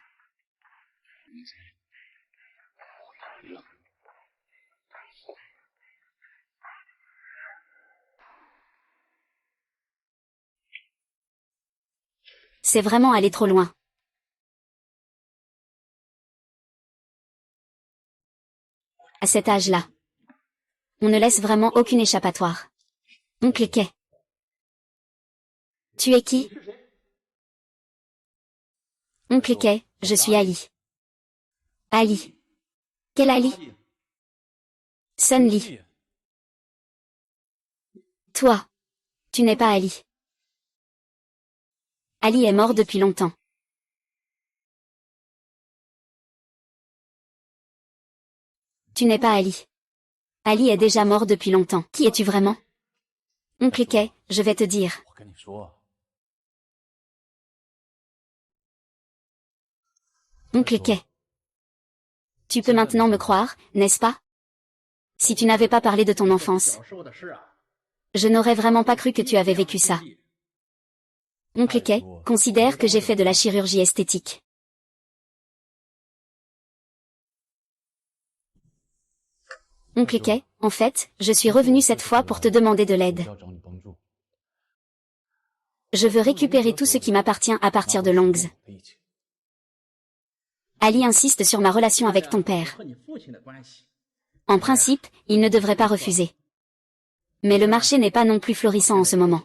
C'est vraiment aller trop loin. À cet âge-là, on ne laisse vraiment aucune échappatoire. Oncle Kay. Tu es qui? Oncle Kay, je suis Ali. Ali. Quel Ali? Sun Li. Toi. Tu n'es pas Ali. Ali est mort depuis longtemps. Tu n'es pas Ali. Ali est déjà mort depuis longtemps. Qui es-tu vraiment? Oncle Kay, je vais te dire. Oncle Kay. Tu peux maintenant me croire, n'est-ce pas? Si tu n'avais pas parlé de ton enfance. Je n'aurais vraiment pas cru que tu avais vécu ça. Oncle Kay, considère que j'ai fait de la chirurgie esthétique. Oncle Kay, en fait, je suis revenu cette fois pour te demander de l'aide. Je veux récupérer tout ce qui m'appartient à partir de Longs. Ali insiste sur ma relation avec ton père. En principe, il ne devrait pas refuser. Mais le marché n'est pas non plus florissant en ce moment.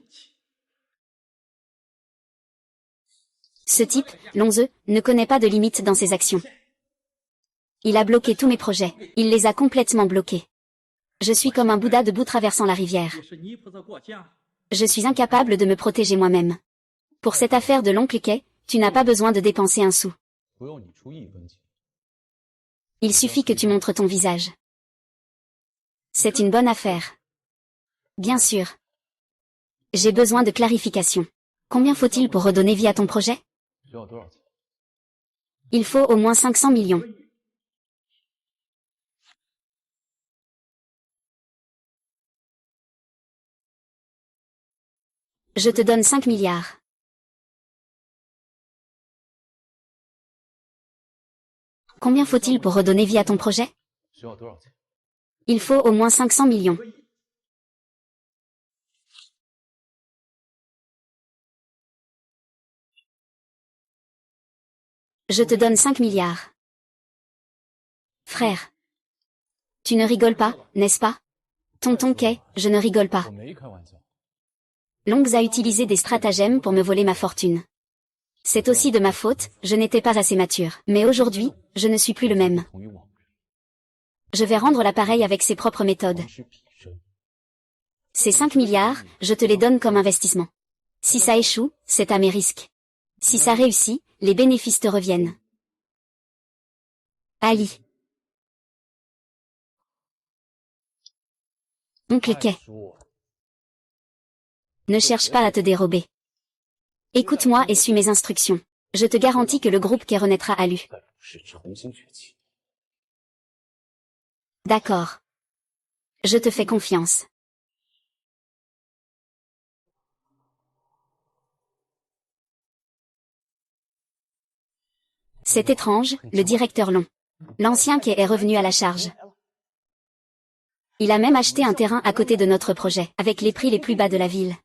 Ce type, Longs, ne connaît pas de limite dans ses actions. Il a bloqué tous mes projets, il les a complètement bloqués. Je suis comme un Bouddha debout traversant la rivière. Je suis incapable de me protéger moi-même. Pour cette affaire de l'oncle Kay, tu n'as pas besoin de dépenser un sou. Il suffit que tu montres ton visage. C'est une bonne affaire. Bien sûr. J'ai besoin de clarification. Combien faut-il pour redonner vie à ton projet? Il faut au moins 500 millions. Je te donne 5 milliards. Combien faut-il pour redonner vie à ton projet? Il faut au moins 500 millions. Je te donne 5 milliards. Frère. Tu ne rigoles pas, n'est-ce pas? Tonton Kay, je ne rigole pas. Longs a utilisé des stratagèmes pour me voler ma fortune. C'est aussi de ma faute, je n'étais pas assez mature. Mais aujourd'hui, je ne suis plus le même. Je vais rendre l'appareil avec ses propres méthodes. Ces 5 milliards, je te les donne comme investissement. Si ça échoue, c'est à mes risques. Si ça réussit, les bénéfices te reviennent. Ali. Oncle Kay. Ne cherche pas à te dérober. Écoute-moi et suis mes instructions. Je te garantis que le groupe Kay renaîtra à lui. D'accord. Je te fais confiance. C'est étrange, le directeur Long. L'ancien Kay est revenu à la charge. Il a même acheté un terrain à côté de notre projet, avec les prix les plus bas de la ville.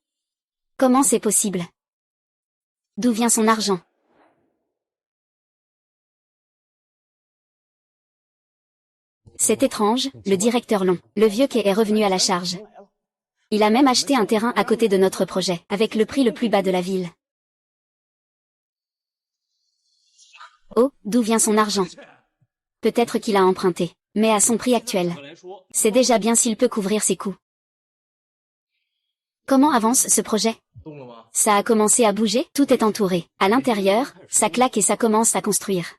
Comment c'est possible? D'où vient son argent? C'est étrange, le directeur Long. Le vieux Kay est revenu à la charge. Il a même acheté un terrain à côté de notre projet, avec le prix le plus bas de la ville. Oh, d'où vient son argent? Peut-être qu'il a emprunté, mais à son prix actuel. C'est déjà bien s'il peut couvrir ses coûts. Comment avance ce projet? Ça a commencé à bouger, tout est entouré. À l'intérieur, ça claque et ça commence à construire.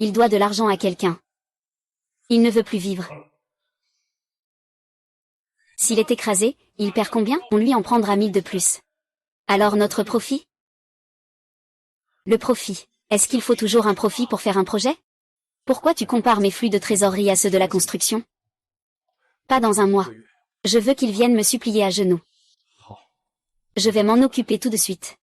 Il doit de l'argent à quelqu'un. Il ne veut plus vivre. S'il est écrasé, il perd combien? On lui en prendra 1000 de plus. Alors notre profit? Le profit. Est-ce qu'il faut toujours un profit pour faire un projet? Pourquoi tu compares mes flux de trésorerie à ceux de la construction? Pas dans un mois. Je veux qu'ils viennent me supplier à genoux. Je vais m'en occuper tout de suite.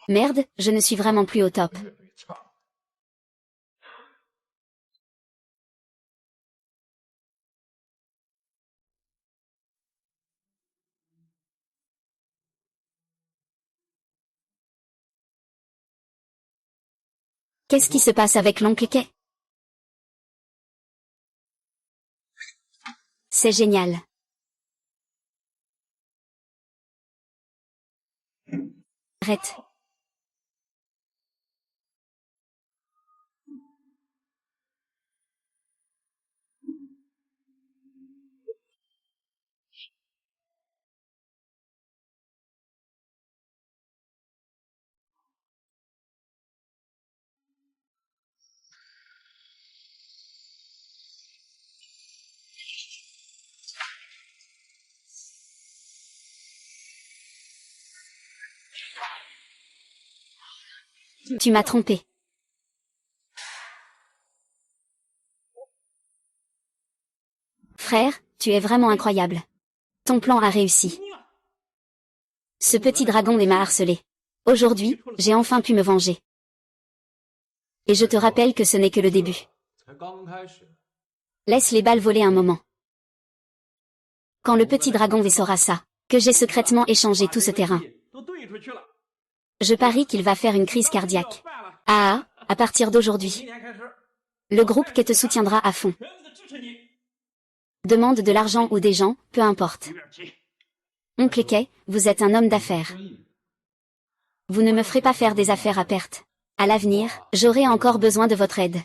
Merde, je ne suis vraiment plus au top. Qu'est-ce qui se passe avec l'oncle Kay? C'est génial. Arrête. Tu m'as trompé. Frère, tu es vraiment incroyable. Ton plan a réussi. Ce petit dragon m'a harcelé. Aujourd'hui, j'ai enfin pu me venger. Et je te rappelle que ce n'est que le début. Laisse les balles voler un moment. Quand le petit dragon saura ça, que j'ai secrètement échangé tout ce terrain, je parie qu'il va faire une crise cardiaque. À partir d'aujourd'hui, le groupe qui te soutiendra à fond. Demande de l'argent ou des gens, peu importe. Oncle Kay, vous êtes un homme d'affaires. Vous ne me ferez pas faire des affaires à perte. À l'avenir, j'aurai encore besoin de votre aide.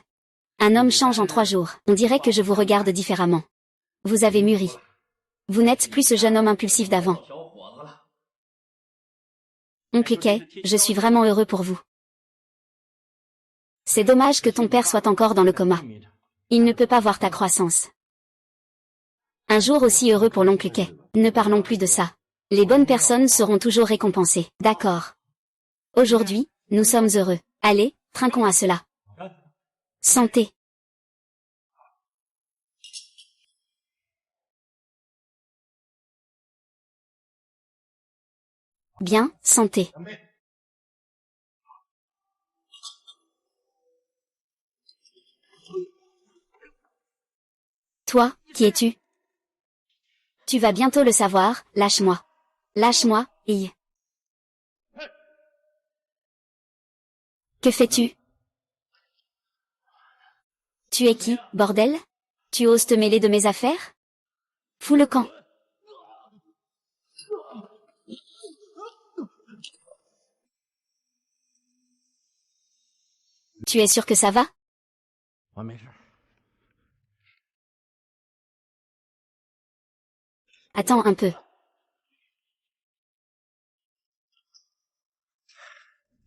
Un homme change en 3 jours. On dirait que je vous regarde différemment. Vous avez mûri. Vous n'êtes plus ce jeune homme impulsif d'avant. Oncle Kay, je suis vraiment heureux pour vous. C'est dommage que ton père soit encore dans le coma. Il ne peut pas voir ta croissance. Un jour aussi heureux pour l'oncle Kay. Ne parlons plus de ça. Les bonnes personnes seront toujours récompensées. D'accord. Aujourd'hui, nous sommes heureux. Allez, trinquons à cela. Santé. Bien, santé. Toi, qui es-tu? Tu vas bientôt le savoir, lâche-moi. Lâche-moi, et... Que fais-tu? Tu es qui, bordel? Tu oses te mêler de mes affaires? Fous le camp. Tu es sûr que ça va? Attends un peu.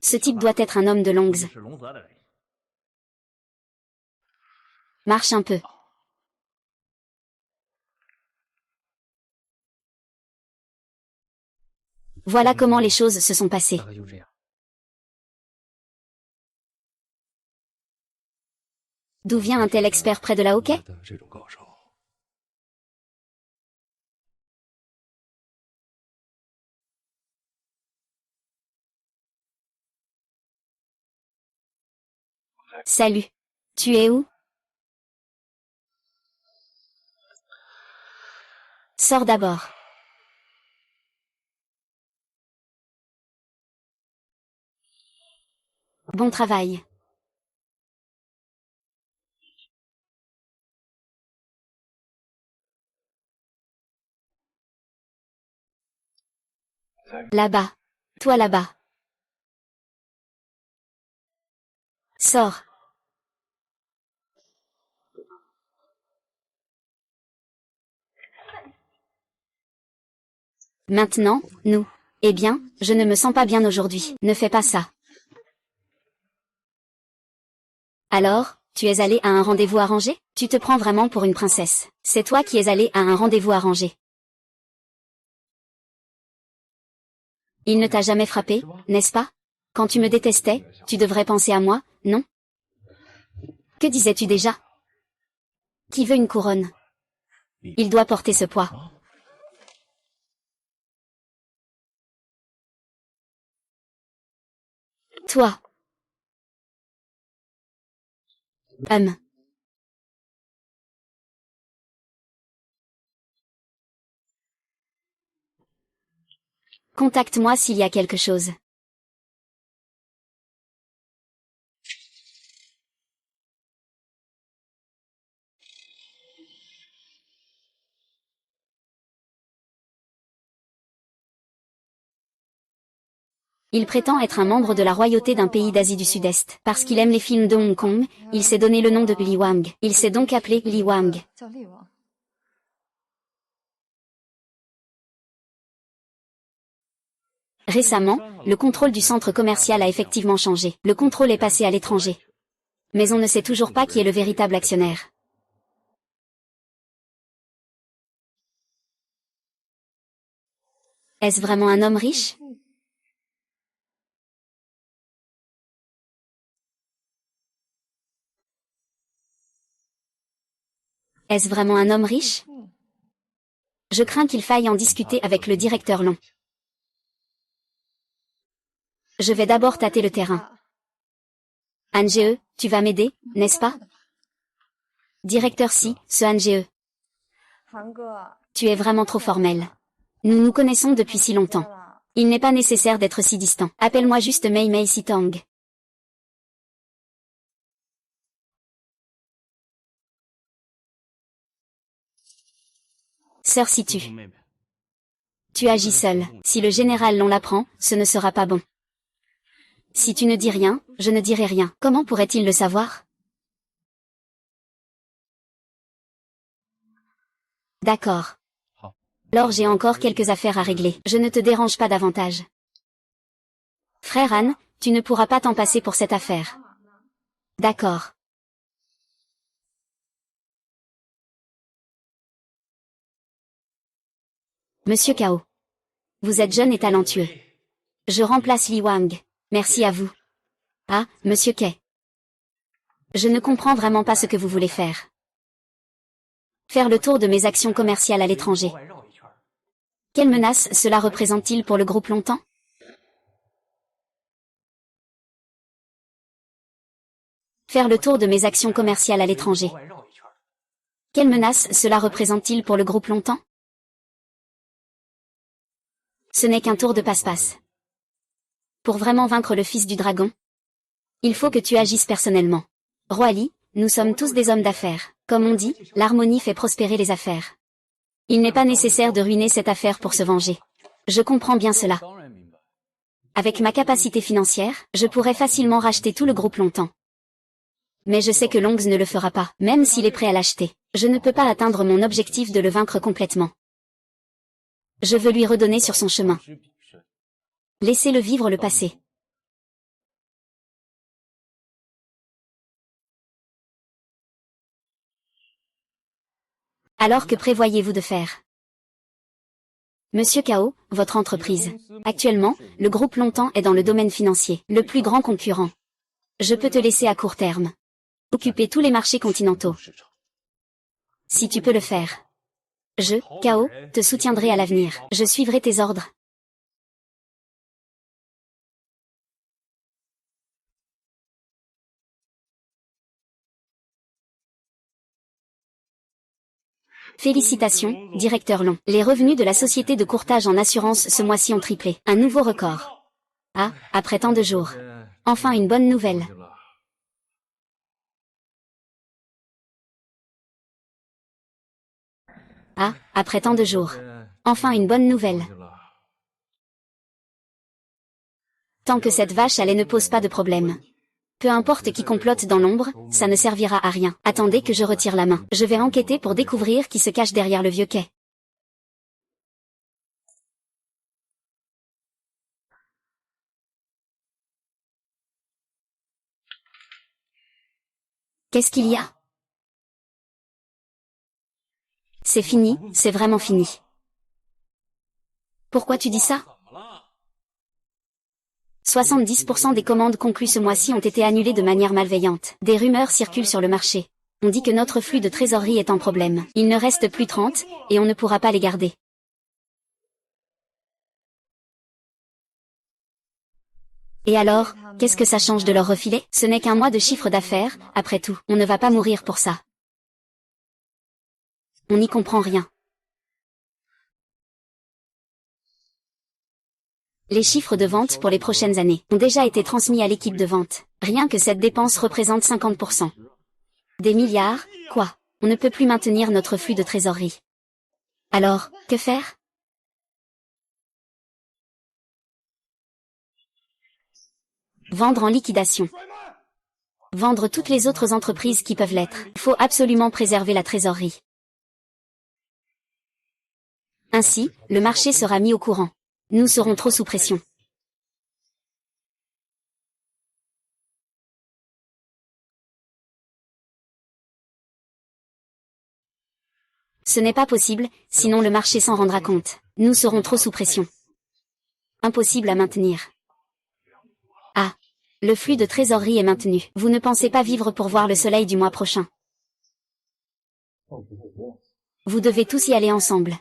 Ce type doit être un homme de longues. Marche un peu. Voilà comment les choses se sont passées. D'où vient un tel expert près de la hockey? Salut. Tu es où? Sors d'abord. Bon travail. Là-bas. Toi là-bas. Sors. Maintenant, nous. Eh bien, je ne me sens pas bien aujourd'hui. Ne fais pas ça. Alors, tu es allé à un rendez-vous arrangé? Tu te prends vraiment pour une princesse. C'est toi qui es allé à un rendez-vous arrangé. Il ne t'a jamais frappé, n'est-ce pas? Quand tu me détestais, tu devrais penser à moi, non? Que disais-tu déjà? Qui veut une couronne? Il doit porter ce poids. Toi. Contacte-moi s'il y a quelque chose. Il prétend être un membre de la royauté d'un pays d'Asie du Sud-Est. Parce qu'il aime les films de Hong Kong, il s'est donné le nom de Li Wang. Il s'est donc appelé Li Wang. Récemment, le contrôle du centre commercial a effectivement changé. Le contrôle est passé à l'étranger. Mais on ne sait toujours pas qui est le véritable actionnaire. Est-ce vraiment un homme riche? Est-ce vraiment un homme riche? Je crains qu'il faille en discuter avec le directeur Long. Je vais d'abord tâter le terrain. Ange, tu vas m'aider, n'est-ce pas? Directeur si, ce Ange. Tu es vraiment trop formel. Nous nous connaissons depuis si longtemps. Il n'est pas nécessaire d'être si distant. Appelle-moi juste Mei Mei Sitang. Sœur si tu agis seul. Si le général Long l'apprend, ce ne sera pas bon. Si tu ne dis rien, je ne dirai rien. Comment pourrait-il le savoir? D'accord. Alors j'ai encore quelques affaires à régler. Je ne te dérange pas davantage. Frère Anne, tu ne pourras pas t'en passer pour cette affaire. D'accord. Monsieur Cao. Vous êtes jeune et talentueux. Je remplace Li Wang. Merci à vous. Ah, Monsieur Kei. Je ne comprends vraiment pas ce que vous voulez faire. Faire le tour de mes actions commerciales à l'étranger. Quelle menace cela représente-t-il pour le groupe longtemps? Faire le tour de mes actions commerciales à l'étranger. Quelle menace cela représente-t-il pour le groupe longtemps? Ce n'est qu'un tour de passe-passe. Pour vraiment vaincre le fils du dragon, il faut que tu agisses personnellement. Roi Li, nous sommes tous des hommes d'affaires. Comme on dit, l'harmonie fait prospérer les affaires. Il n'est pas nécessaire de ruiner cette affaire pour se venger. Je comprends bien cela. Avec ma capacité financière, je pourrais facilement racheter tout le groupe longtemps. Mais je sais que Longs ne le fera pas, même s'il est prêt à l'acheter. Je ne peux pas atteindre mon objectif de le vaincre complètement. Je veux lui redonner sur son chemin. Laissez-le vivre le passé. Alors que prévoyez-vous de faire? Monsieur Cao, votre entreprise. Actuellement, le groupe Longtemps est dans le domaine financier, le plus grand concurrent. Je peux te laisser à court terme. Occuper tous les marchés continentaux. Si tu peux le faire. Je, Cao, te soutiendrai à l'avenir. Je suivrai tes ordres. Félicitations, directeur Long. Les revenus de la société de courtage en assurance ce mois-ci ont triplé. Un nouveau record. Ah, après tant de jours. Enfin une bonne nouvelle. Ah, après tant de jours. Enfin une bonne nouvelle. Tant que cette vache à lait ne pose pas de problème. Peu importe qui complote dans l'ombre, ça ne servira à rien. Attendez que je retire la main. Je vais enquêter pour découvrir qui se cache derrière le vieux quai. Qu'est-ce qu'il y a? C'est fini, c'est vraiment fini. Pourquoi tu dis ça? 70% des commandes conclues ce mois-ci ont été annulées de manière malveillante. Des rumeurs circulent sur le marché. On dit que notre flux de trésorerie est en problème. Il ne reste plus 30, et on ne pourra pas les garder. Et alors, qu'est-ce que ça change de leur refiler? Ce n'est qu'un mois de chiffre d'affaires, après tout. On ne va pas mourir pour ça. On n'y comprend rien. Les chiffres de vente pour les prochaines années ont déjà été transmis à l'équipe de vente. Rien que cette dépense représente 50%. Des milliards, quoi? On ne peut plus maintenir notre flux de trésorerie. Alors, que faire? Vendre en liquidation. Vendre toutes les autres entreprises qui peuvent l'être. Il faut absolument préserver la trésorerie. Ainsi, le marché sera mis au courant. Nous serons trop sous pression. Ce n'est pas possible, sinon le marché s'en rendra compte. Nous serons trop sous pression. Impossible à maintenir. Ah. Le flux de trésorerie est maintenu. Vous ne pensez pas vivre pour voir le soleil du mois prochain. Vous devez tous y aller ensemble.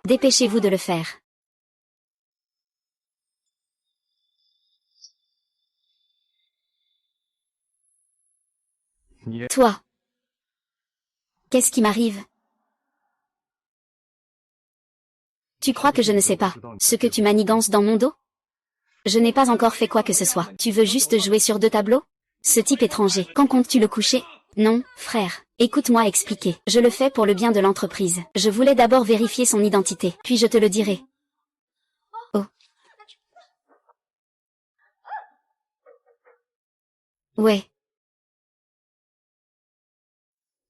Dépêchez-vous de le faire. Toi. Qu'est-ce qui m'arrive? Tu crois que je ne sais pas ce que tu manigances dans mon dos? Je n'ai pas encore fait quoi que ce soit. Tu veux juste jouer sur 2 tableaux? Ce type étranger, quand comptes-tu le coucher? Non, frère. Écoute-moi expliquer. Je le fais pour le bien de l'entreprise. Je voulais d'abord vérifier son identité, puis je te le dirai. Oh. Ouais.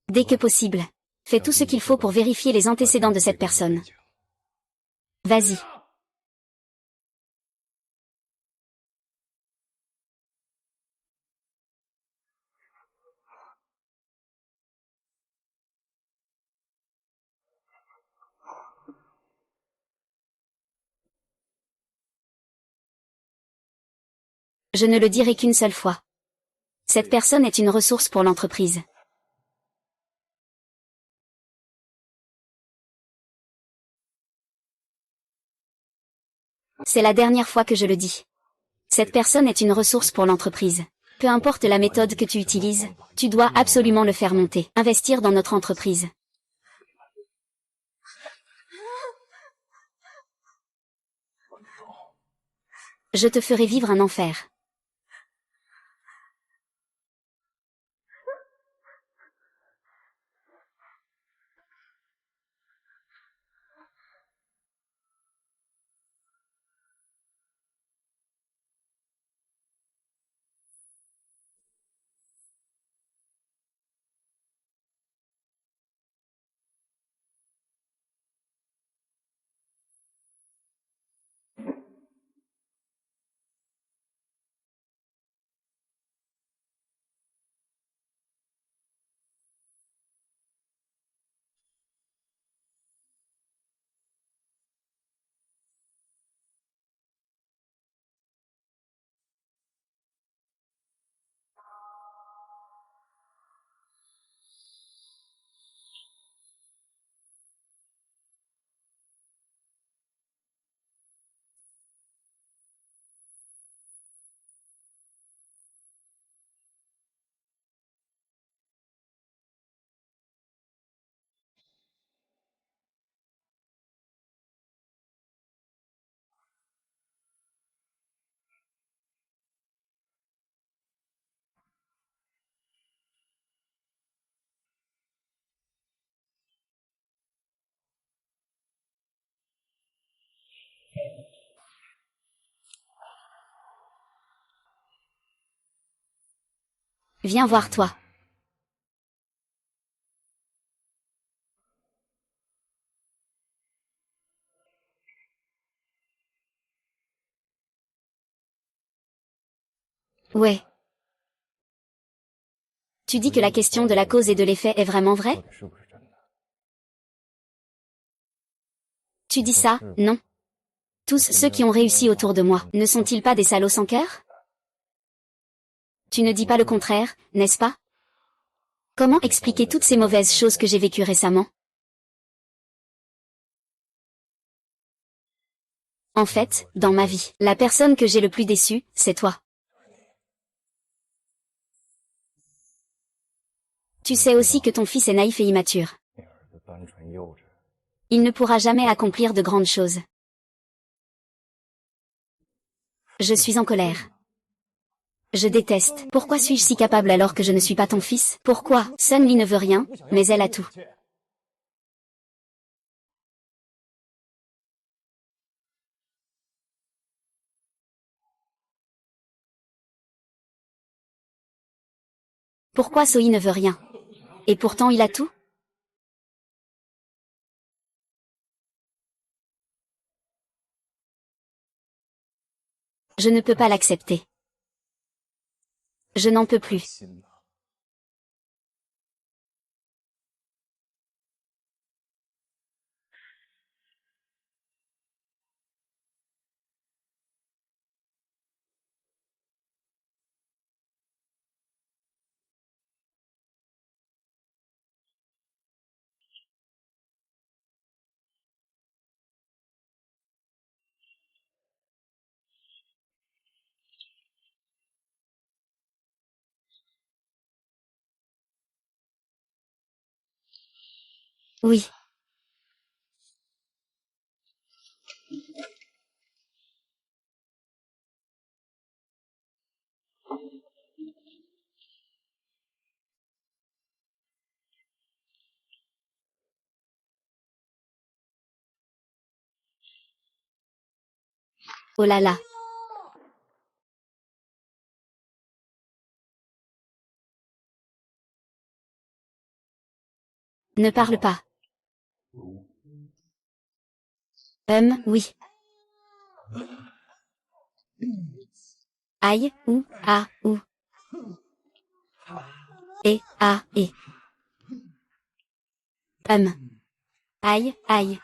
Dès que possible. Fais tout ce qu'il faut pour vérifier les antécédents de cette personne. Vas-y. Je ne le dirai qu'une seule fois. Cette personne est une ressource pour l'entreprise. C'est la dernière fois que je le dis. Cette personne est une ressource pour l'entreprise. Peu importe la méthode que tu utilises, tu dois absolument le faire monter. Investir dans notre entreprise. Je te ferai vivre un enfer. Viens voir toi. Ouais. Tu dis que la question de la cause et de l'effet est vraiment vraie? Tu dis ça, non? Tous ceux qui ont réussi autour de moi, ne sont-ils pas des salauds sans cœur? Tu ne dis pas le contraire, n'est-ce pas? Comment expliquer toutes ces mauvaises choses que j'ai vécues récemment? En fait, dans ma vie, la personne que j'ai le plus déçue, c'est toi. Tu sais aussi que ton fils est naïf et immature. Il ne pourra jamais accomplir de grandes choses. Je suis en colère. Je déteste. Pourquoi suis-je si capable alors que je ne suis pas ton fils? Pourquoi? Sun Li ne veut rien, mais elle a tout. Pourquoi Soi ne veut rien? Et pourtant il a tout? Je ne peux pas l'accepter. Je n'en peux plus. Oui. Oh là là. Ne parle pas. Oui. Aïe, ou, ah, ou. Et, ah, et. Aïe, aïe.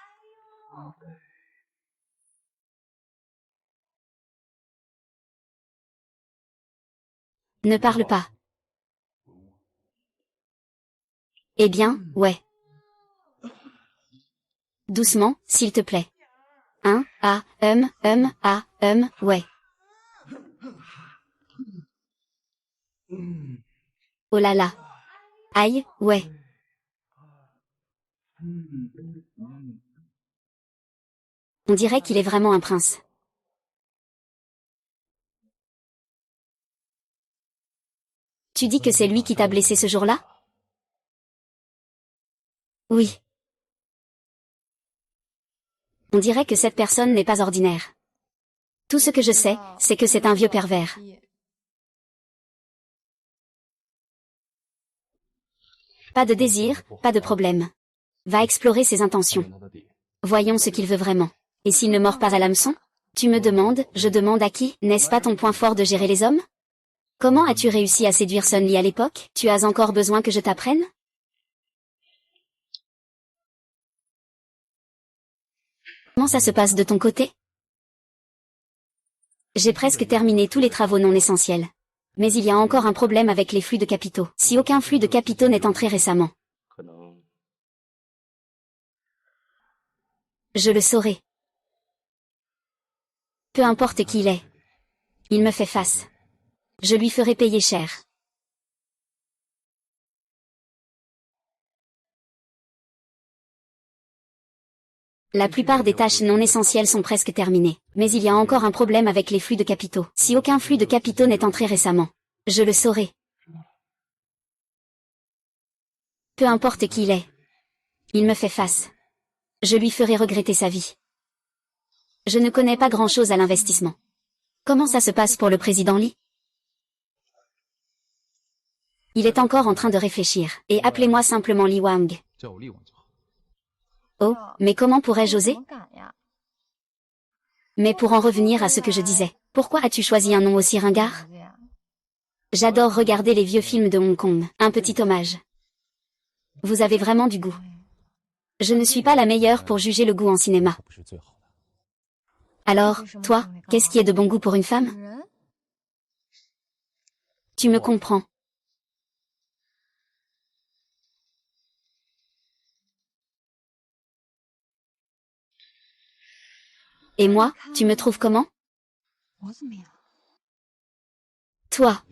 Ne parle pas. Eh bien, ouais. Doucement, s'il te plaît. Ah, ouais. Oh là là. Aïe, ouais. On dirait qu'il est vraiment un prince. Tu dis que c'est lui qui t'a blessé ce jour-là? Oui. On dirait que cette personne n'est pas ordinaire. Tout ce que je sais, c'est que c'est un vieux pervers. Pas de désir, pas de problème. Va explorer ses intentions. Voyons ce qu'il veut vraiment. Et s'il ne mord pas à l'hameçon? Tu me demandes, je demande à qui? N'est-ce pas ton point fort de gérer les hommes? Comment as-tu réussi à séduire Sun Li à l'époque? Tu as encore besoin que je t'apprenne? Comment ça se passe de ton côté? J'ai presque terminé tous les travaux non essentiels. Mais il y a encore un problème avec les flux de capitaux. Si aucun flux de capitaux n'est entré récemment, je le saurai. Peu importe qui il est. Il me fait face. Je lui ferai payer cher. La plupart des tâches non essentielles sont presque terminées. Mais il y a encore un problème avec les flux de capitaux. Si aucun flux de capitaux n'est entré récemment, je le saurai. Peu importe qui il est. Il me fait face. Je lui ferai regretter sa vie. Je ne connais pas grand-chose à l'investissement. Comment ça se passe pour le président Li? Il est encore en train de réfléchir. Et appelez-moi simplement Li Wang. Oh, mais comment pourrais-je oser? Mais pour en revenir à ce que je disais, pourquoi as-tu choisi un nom aussi ringard? J'adore regarder les vieux films de Hong Kong. Un petit hommage. Vous avez vraiment du goût. Je ne suis pas la meilleure pour juger le goût en cinéma. Alors, toi, qu'est-ce qui est de bon goût pour une femme? Tu me comprends. Et moi, tu me trouves comment? Toi.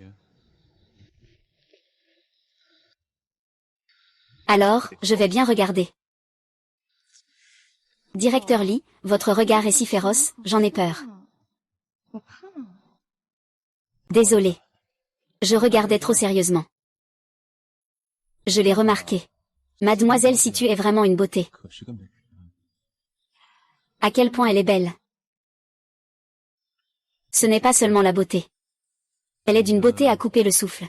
Alors, je vais bien regarder. Directeur Lee, votre regard est si féroce, j'en ai peur. Désolé. Je regardais trop sérieusement. Je l'ai remarqué. Mademoiselle Situ est vraiment une beauté. À quel point elle est belle. Ce n'est pas seulement la beauté. Elle est d'une beauté à couper le souffle.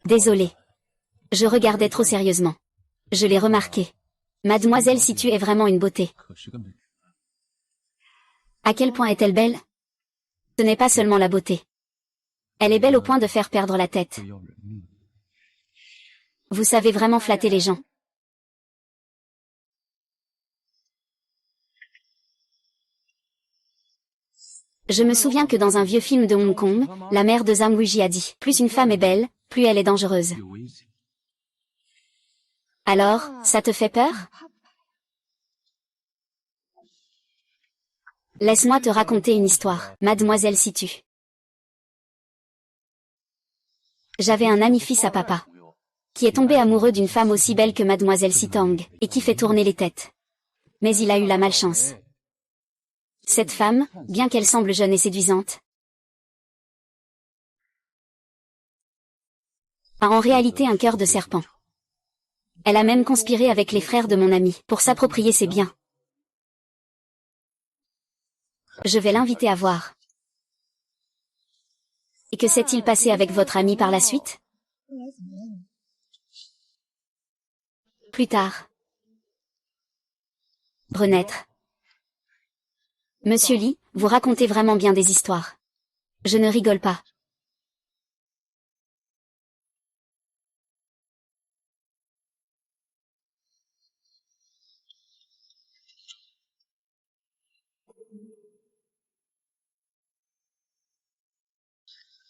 Désolé. Je regardais trop sérieusement. Je l'ai remarqué. Mademoiselle Situ est vraiment une beauté. À quel point est-elle belle? Ce n'est pas seulement la beauté. Elle est belle au point de faire perdre la tête. Vous savez vraiment flatter les gens. Je me souviens que dans un vieux film de Hong Kong, la mère de Zhang Wuji a dit « Plus une femme est belle, plus elle est dangereuse ». Alors, ça te fait peur? Laisse-moi te raconter une histoire, Mademoiselle Situ. J'avais un ami fils à papa, qui est tombé amoureux d'une femme aussi belle que Mademoiselle Sitang, et qui fait tourner les têtes. Mais il a eu la malchance. Cette femme, bien qu'elle semble jeune et séduisante, a en réalité un cœur de serpent. Elle a même conspiré avec les frères de mon ami, pour s'approprier ses biens. Je vais l'inviter à voir. Et que s'est-il passé avec votre ami par la suite? Plus tard. Renaître. Monsieur Lee, vous racontez vraiment bien des histoires. Je ne rigole pas.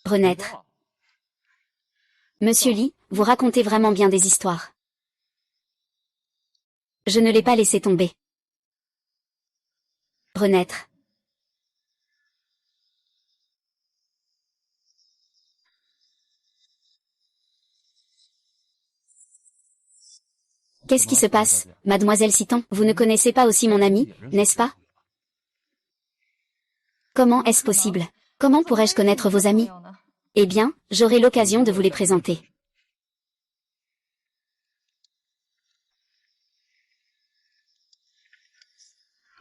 Renaître. Monsieur Lee, vous racontez vraiment bien des histoires. Je ne l'ai pas laissé tomber. Renaître. Qu'est-ce qui se passe, Mademoiselle Citan? Vous ne connaissez pas aussi mon ami, n'est-ce pas? Comment est-ce possible? Comment pourrais-je connaître vos amis? Eh bien, j'aurai l'occasion de vous les présenter.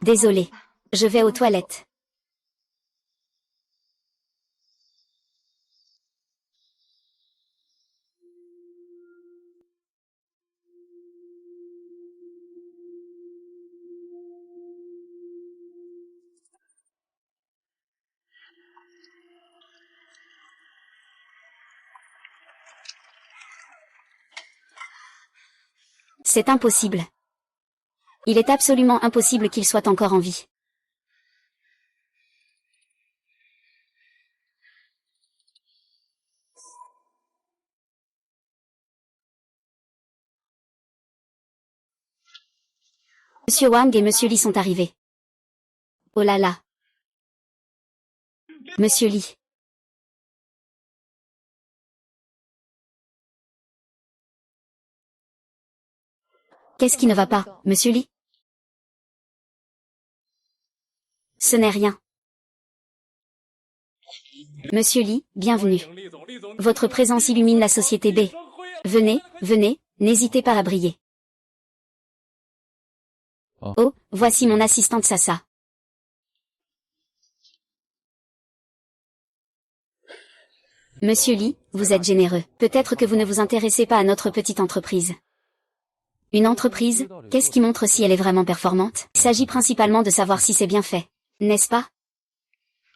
Désolé. Je vais aux toilettes. C'est impossible. Il est absolument impossible qu'il soit encore en vie. Monsieur Wang et Monsieur Lee sont arrivés. Oh là là. Monsieur Lee. Qu'est-ce qui ne va pas, Monsieur Lee? Ce n'est rien. Monsieur Lee, bienvenue. Votre présence illumine la société B. Venez, venez, n'hésitez pas à briller. Oh, voici mon assistante Sasa. Monsieur Lee, vous êtes généreux. Peut-être que vous ne vous intéressez pas à notre petite entreprise. Une entreprise, qu'est-ce qui montre si elle est vraiment performante? Il s'agit principalement de savoir si c'est bien fait. N'est-ce pas?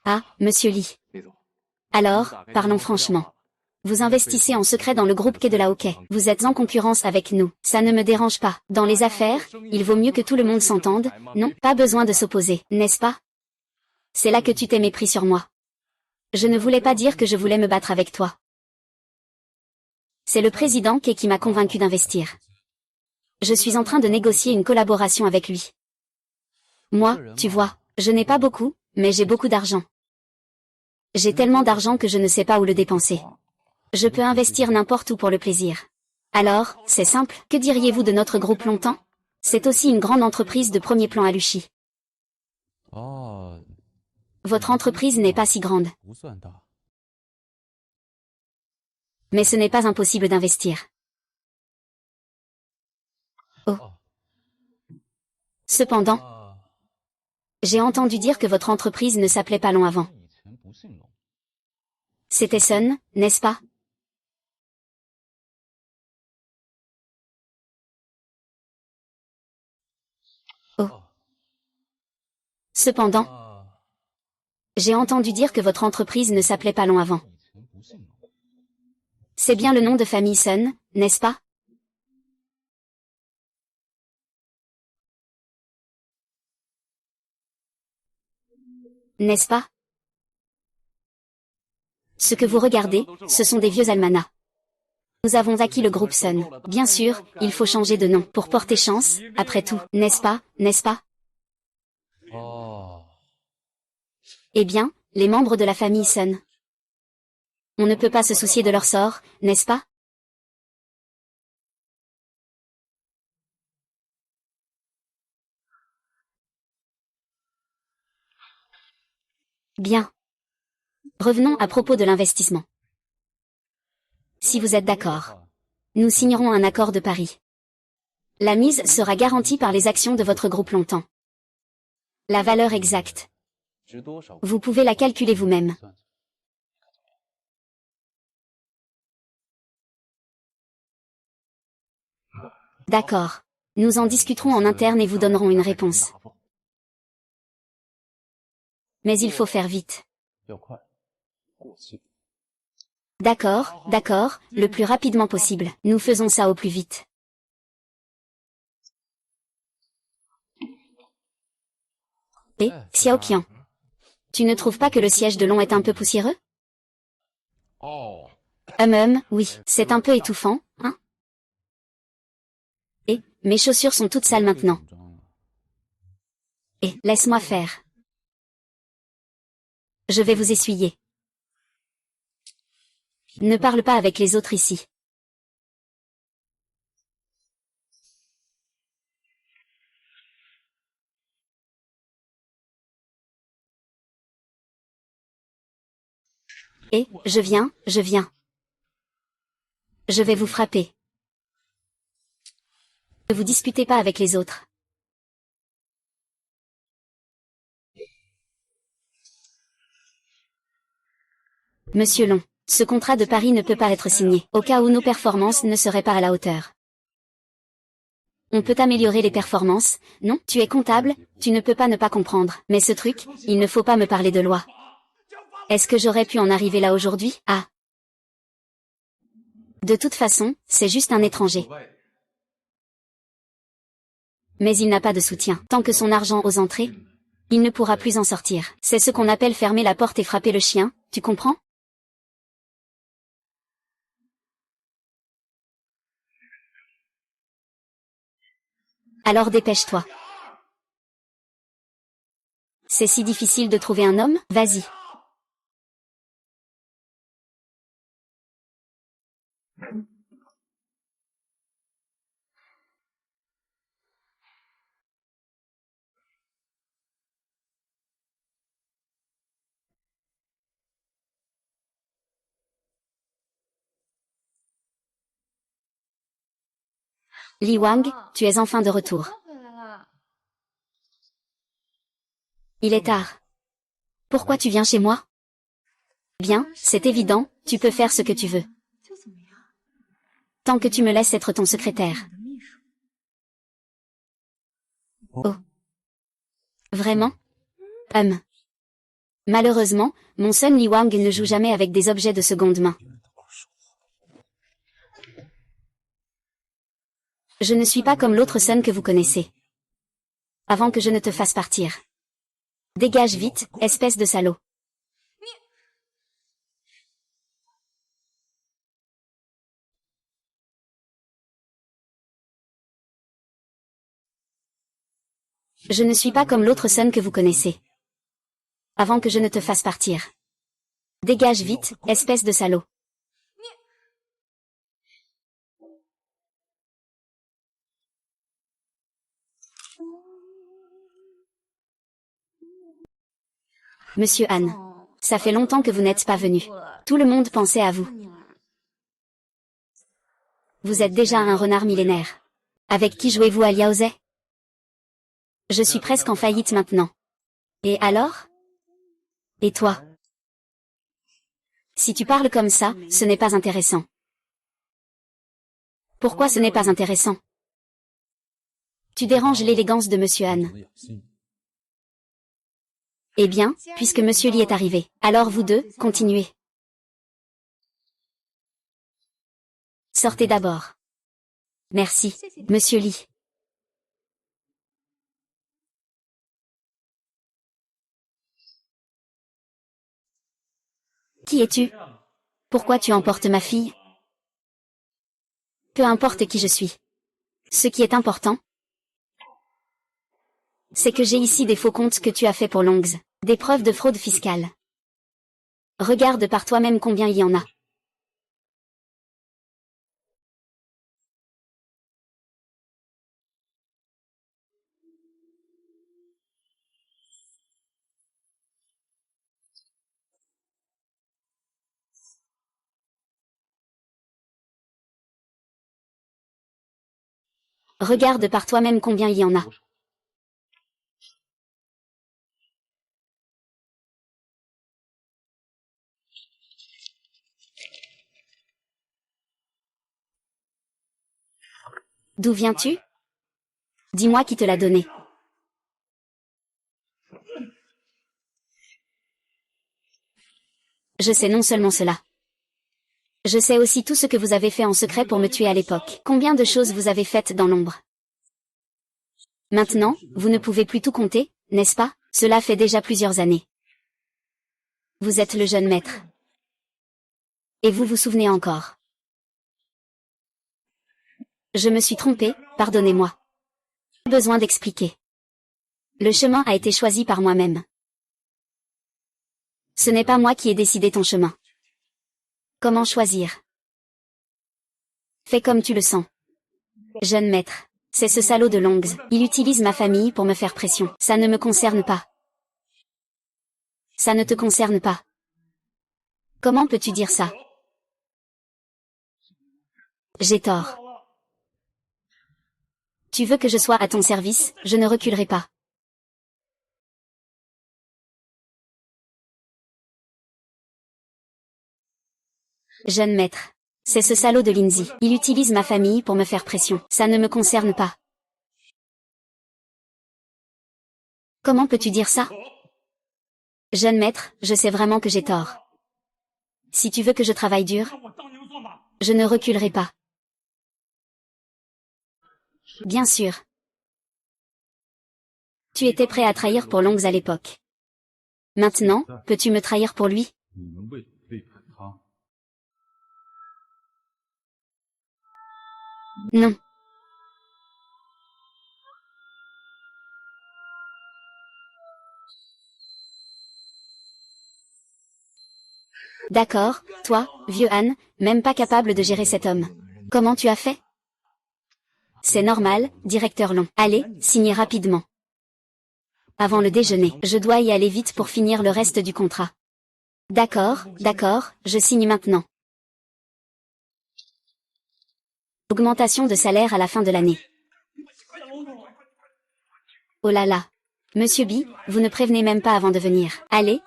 Ah, Monsieur Lee. Alors, parlons franchement. Vous investissez en secret dans le groupe quai de la Hockey. Vous êtes en concurrence avec nous. Ça ne me dérange pas. Dans les affaires, il vaut mieux que tout le monde s'entende. Non, pas besoin de s'opposer, n'est-ce pas? C'est là que tu t'es mépris sur moi. Je ne voulais pas dire que je voulais me battre avec toi. C'est le président Quai qui m'a convaincu d'investir. Je suis en train de négocier une collaboration avec lui. Moi, tu vois, je n'ai pas beaucoup, mais j'ai beaucoup d'argent. J'ai tellement d'argent que je ne sais pas où le dépenser. Je peux investir n'importe où pour le plaisir. Alors, c'est simple, que diriez-vous de notre groupe longtemps? C'est aussi une grande entreprise de premier plan à Luchi. Votre entreprise n'est pas si grande. Mais ce n'est pas impossible d'investir. Oh. Cependant, j'ai entendu dire que votre entreprise ne s'appelait pas Long avant. C'était Sun, n'est-ce pas? Cependant, j'ai entendu dire que votre entreprise ne s'appelait pas Long avant. C'est bien le nom de famille Sun, n'est-ce pas? N'est-ce pas? Ce que vous regardez, ce sont des vieux almanachs. Nous avons acquis le groupe Sun. Bien sûr, il faut changer de nom pour porter chance, après tout, n'est-ce pas, n'est-ce pas? Eh bien, les membres de la famille Sun. On ne peut pas se soucier de leur sort, n'est-ce pas? Bien. Revenons à propos de l'investissement. Si vous êtes d'accord, nous signerons un accord de pari. La mise sera garantie par les actions de votre groupe longtemps. La valeur exacte. Vous pouvez la calculer vous-même. D'accord. Nous en discuterons en interne et vous donnerons une réponse. Mais il faut faire vite. D'accord, d'accord, le plus rapidement possible. Nous faisons ça au plus vite. Et, Xiaoqian, tu ne trouves pas que le siège de Long est un peu poussiéreux? Oui, c'est un peu étouffant, hein? Et, mes chaussures sont toutes sales maintenant. Et, laisse-moi faire. Je vais vous essuyer. Ne parle pas avec les autres ici. Et, je viens, je viens. Je vais vous frapper. Ne vous disputez pas avec les autres. Monsieur Long, ce contrat de pari ne peut pas être signé, au cas où nos performances ne seraient pas à la hauteur. On peut améliorer les performances, non? Tu es comptable, tu ne peux pas ne pas comprendre. Mais ce truc, il ne faut pas me parler de loi. Est-ce que j'aurais pu en arriver là aujourd'hui? Ah. De toute façon, c'est juste un étranger. Mais il n'a pas de soutien. Tant que son argent aux entrées, il ne pourra plus en sortir. C'est ce qu'on appelle fermer la porte et frapper le chien, tu comprends? Alors dépêche-toi. C'est si difficile de trouver un homme? Vas-y. Li Wang, tu es enfin de retour. Il est tard. Pourquoi tu viens chez moi? Bien, c'est évident, tu peux faire ce que tu veux. Tant que tu me laisses être ton secrétaire. Oh. Vraiment? Malheureusement, mon son Li Wang ne joue jamais avec des objets de seconde main. Je ne suis pas comme l'autre son que vous connaissez. Avant que je ne te fasse partir. Dégage vite, espèce de salaud. Je ne suis pas comme l'autre son que vous connaissez. Avant que je ne te fasse partir. Dégage vite, espèce de salaud. Monsieur Han. Ça fait longtemps que vous n'êtes pas venu. Tout le monde pensait à vous. Vous êtes déjà un renard millénaire. Avec qui jouez-vous à Liaozé? Je suis presque en faillite maintenant. Et alors? Et toi? Si tu parles comme ça, ce n'est pas intéressant. Pourquoi ce n'est pas intéressant? Tu déranges l'élégance de Monsieur Han. Eh bien, puisque Monsieur Lee est arrivé, alors vous deux, continuez. Sortez d'abord. Merci, Monsieur Lee. Qui es-tu? Pourquoi tu emportes ma fille? Peu importe qui je suis. Ce qui est important, c'est que j'ai ici des faux comptes que tu as fait pour Longs, des preuves de fraude fiscale. Regarde par toi-même combien il y en a. Regarde par toi-même combien il y en a. D'où viens-tu? Dis-moi qui te l'a donné. Je sais non seulement cela. Je sais aussi tout ce que vous avez fait en secret pour me tuer à l'époque. Combien de choses vous avez faites dans l'ombre. Maintenant, vous ne pouvez plus tout compter, n'est-ce pas? Cela fait déjà plusieurs années. Vous êtes le jeune maître. Et vous vous souvenez encore. Je me suis trompé, pardonnez-moi. Besoin d'expliquer. Le chemin a été choisi par moi-même. Ce n'est pas moi qui ai décidé ton chemin. Comment choisir? Fais comme tu le sens. Jeune maître, c'est ce salaud de Longs, il utilise ma famille pour me faire pression. Ça ne me concerne pas. Ça ne te concerne pas. Comment peux-tu dire ça? J'ai tort. Tu veux que je sois à ton service, je ne reculerai pas. Jeune maître. C'est ce salaud de Lindsay. Il utilise ma famille pour me faire pression. Ça ne me concerne pas. Comment peux-tu dire ça? Jeune maître, je sais vraiment que j'ai tort. Si tu veux que je travaille dur, je ne reculerai pas. Bien sûr. Tu étais prêt à trahir pour Longs à l'époque. Maintenant, peux-tu me trahir pour lui? Non. D'accord, toi, vieux âne, même pas capable de gérer cet homme. Comment tu as fait? C'est normal, directeur Long. Allez, signez rapidement. Avant le déjeuner, je dois y aller vite pour finir le reste du contrat. D'accord, je signe maintenant. Augmentation de salaire à la fin de l'année. Oh là là. Monsieur B, vous ne prévenez même pas avant de venir. Allez,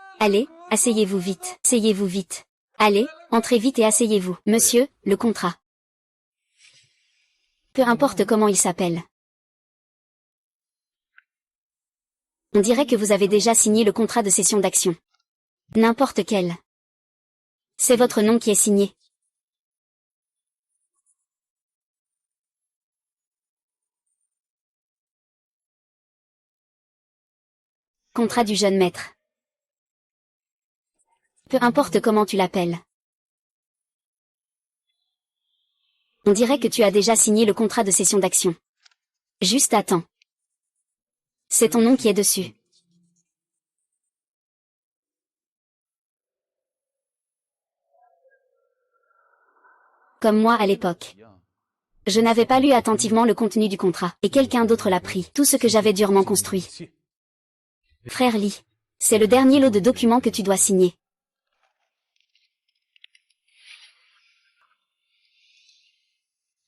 asseyez-vous vite, asseyez-vous vite. Allez, entrez vite et asseyez-vous. Monsieur, le contrat. Peu importe comment il s'appelle. On dirait que vous avez déjà signé le contrat de cession d'action. N'importe quel. C'est votre nom qui est signé. Contrat du jeune maître. Peu importe comment tu l'appelles. On dirait que tu as déjà signé le contrat de cession d'action. Juste attends. C'est ton nom qui est dessus. Comme moi à l'époque. Je n'avais pas lu attentivement le contenu du contrat, et quelqu'un d'autre l'a pris, tout ce que j'avais durement construit. Frère Lee, c'est le dernier lot de documents que tu dois signer.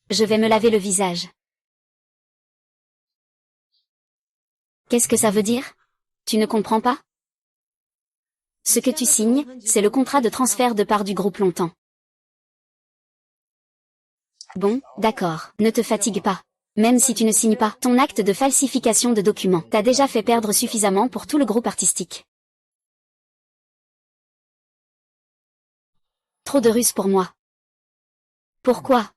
Je vais me laver le visage. Qu'est-ce que ça veut dire? Tu ne comprends pas? Ce que tu signes, c'est le contrat de transfert de part du groupe longtemps. Bon, d'accord, ne te fatigue pas. Même si tu ne signes pas, ton acte de falsification de documents t'a déjà fait perdre suffisamment pour tout le groupe artistique. Trop de ruses pour moi. Pourquoi?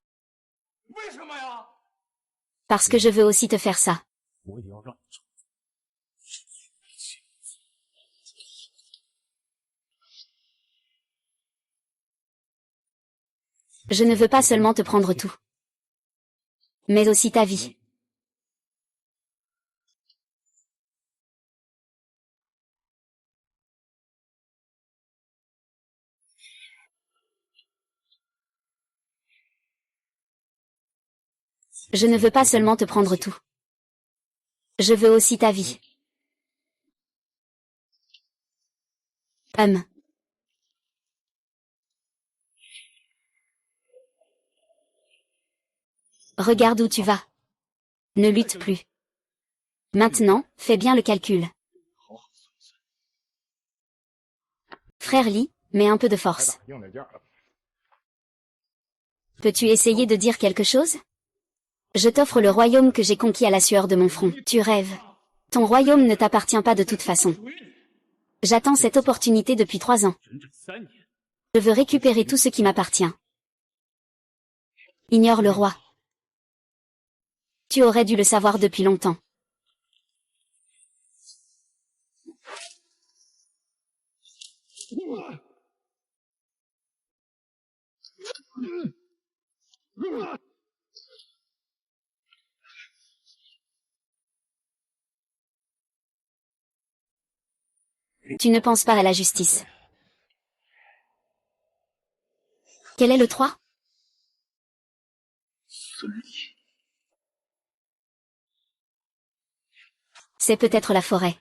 Parce que je veux aussi te faire ça. Je ne veux pas seulement te prendre tout, mais aussi ta vie. Je ne veux pas seulement te prendre tout. Je veux aussi ta vie. Regarde où tu vas. Ne lutte plus. Maintenant, fais bien le calcul. Frère Lee, mets un peu de force. Peux-tu essayer de dire quelque chose? Je t'offre le royaume que j'ai conquis à la sueur de mon front. Tu rêves. Ton royaume ne t'appartient pas de toute façon. J'attends cette opportunité depuis 3 ans. Je veux récupérer tout ce qui m'appartient. Ignore le roi. Tu aurais dû le savoir depuis longtemps. Tu ne penses pas à la justice. Quel est le 3? C'est peut-être la forêt.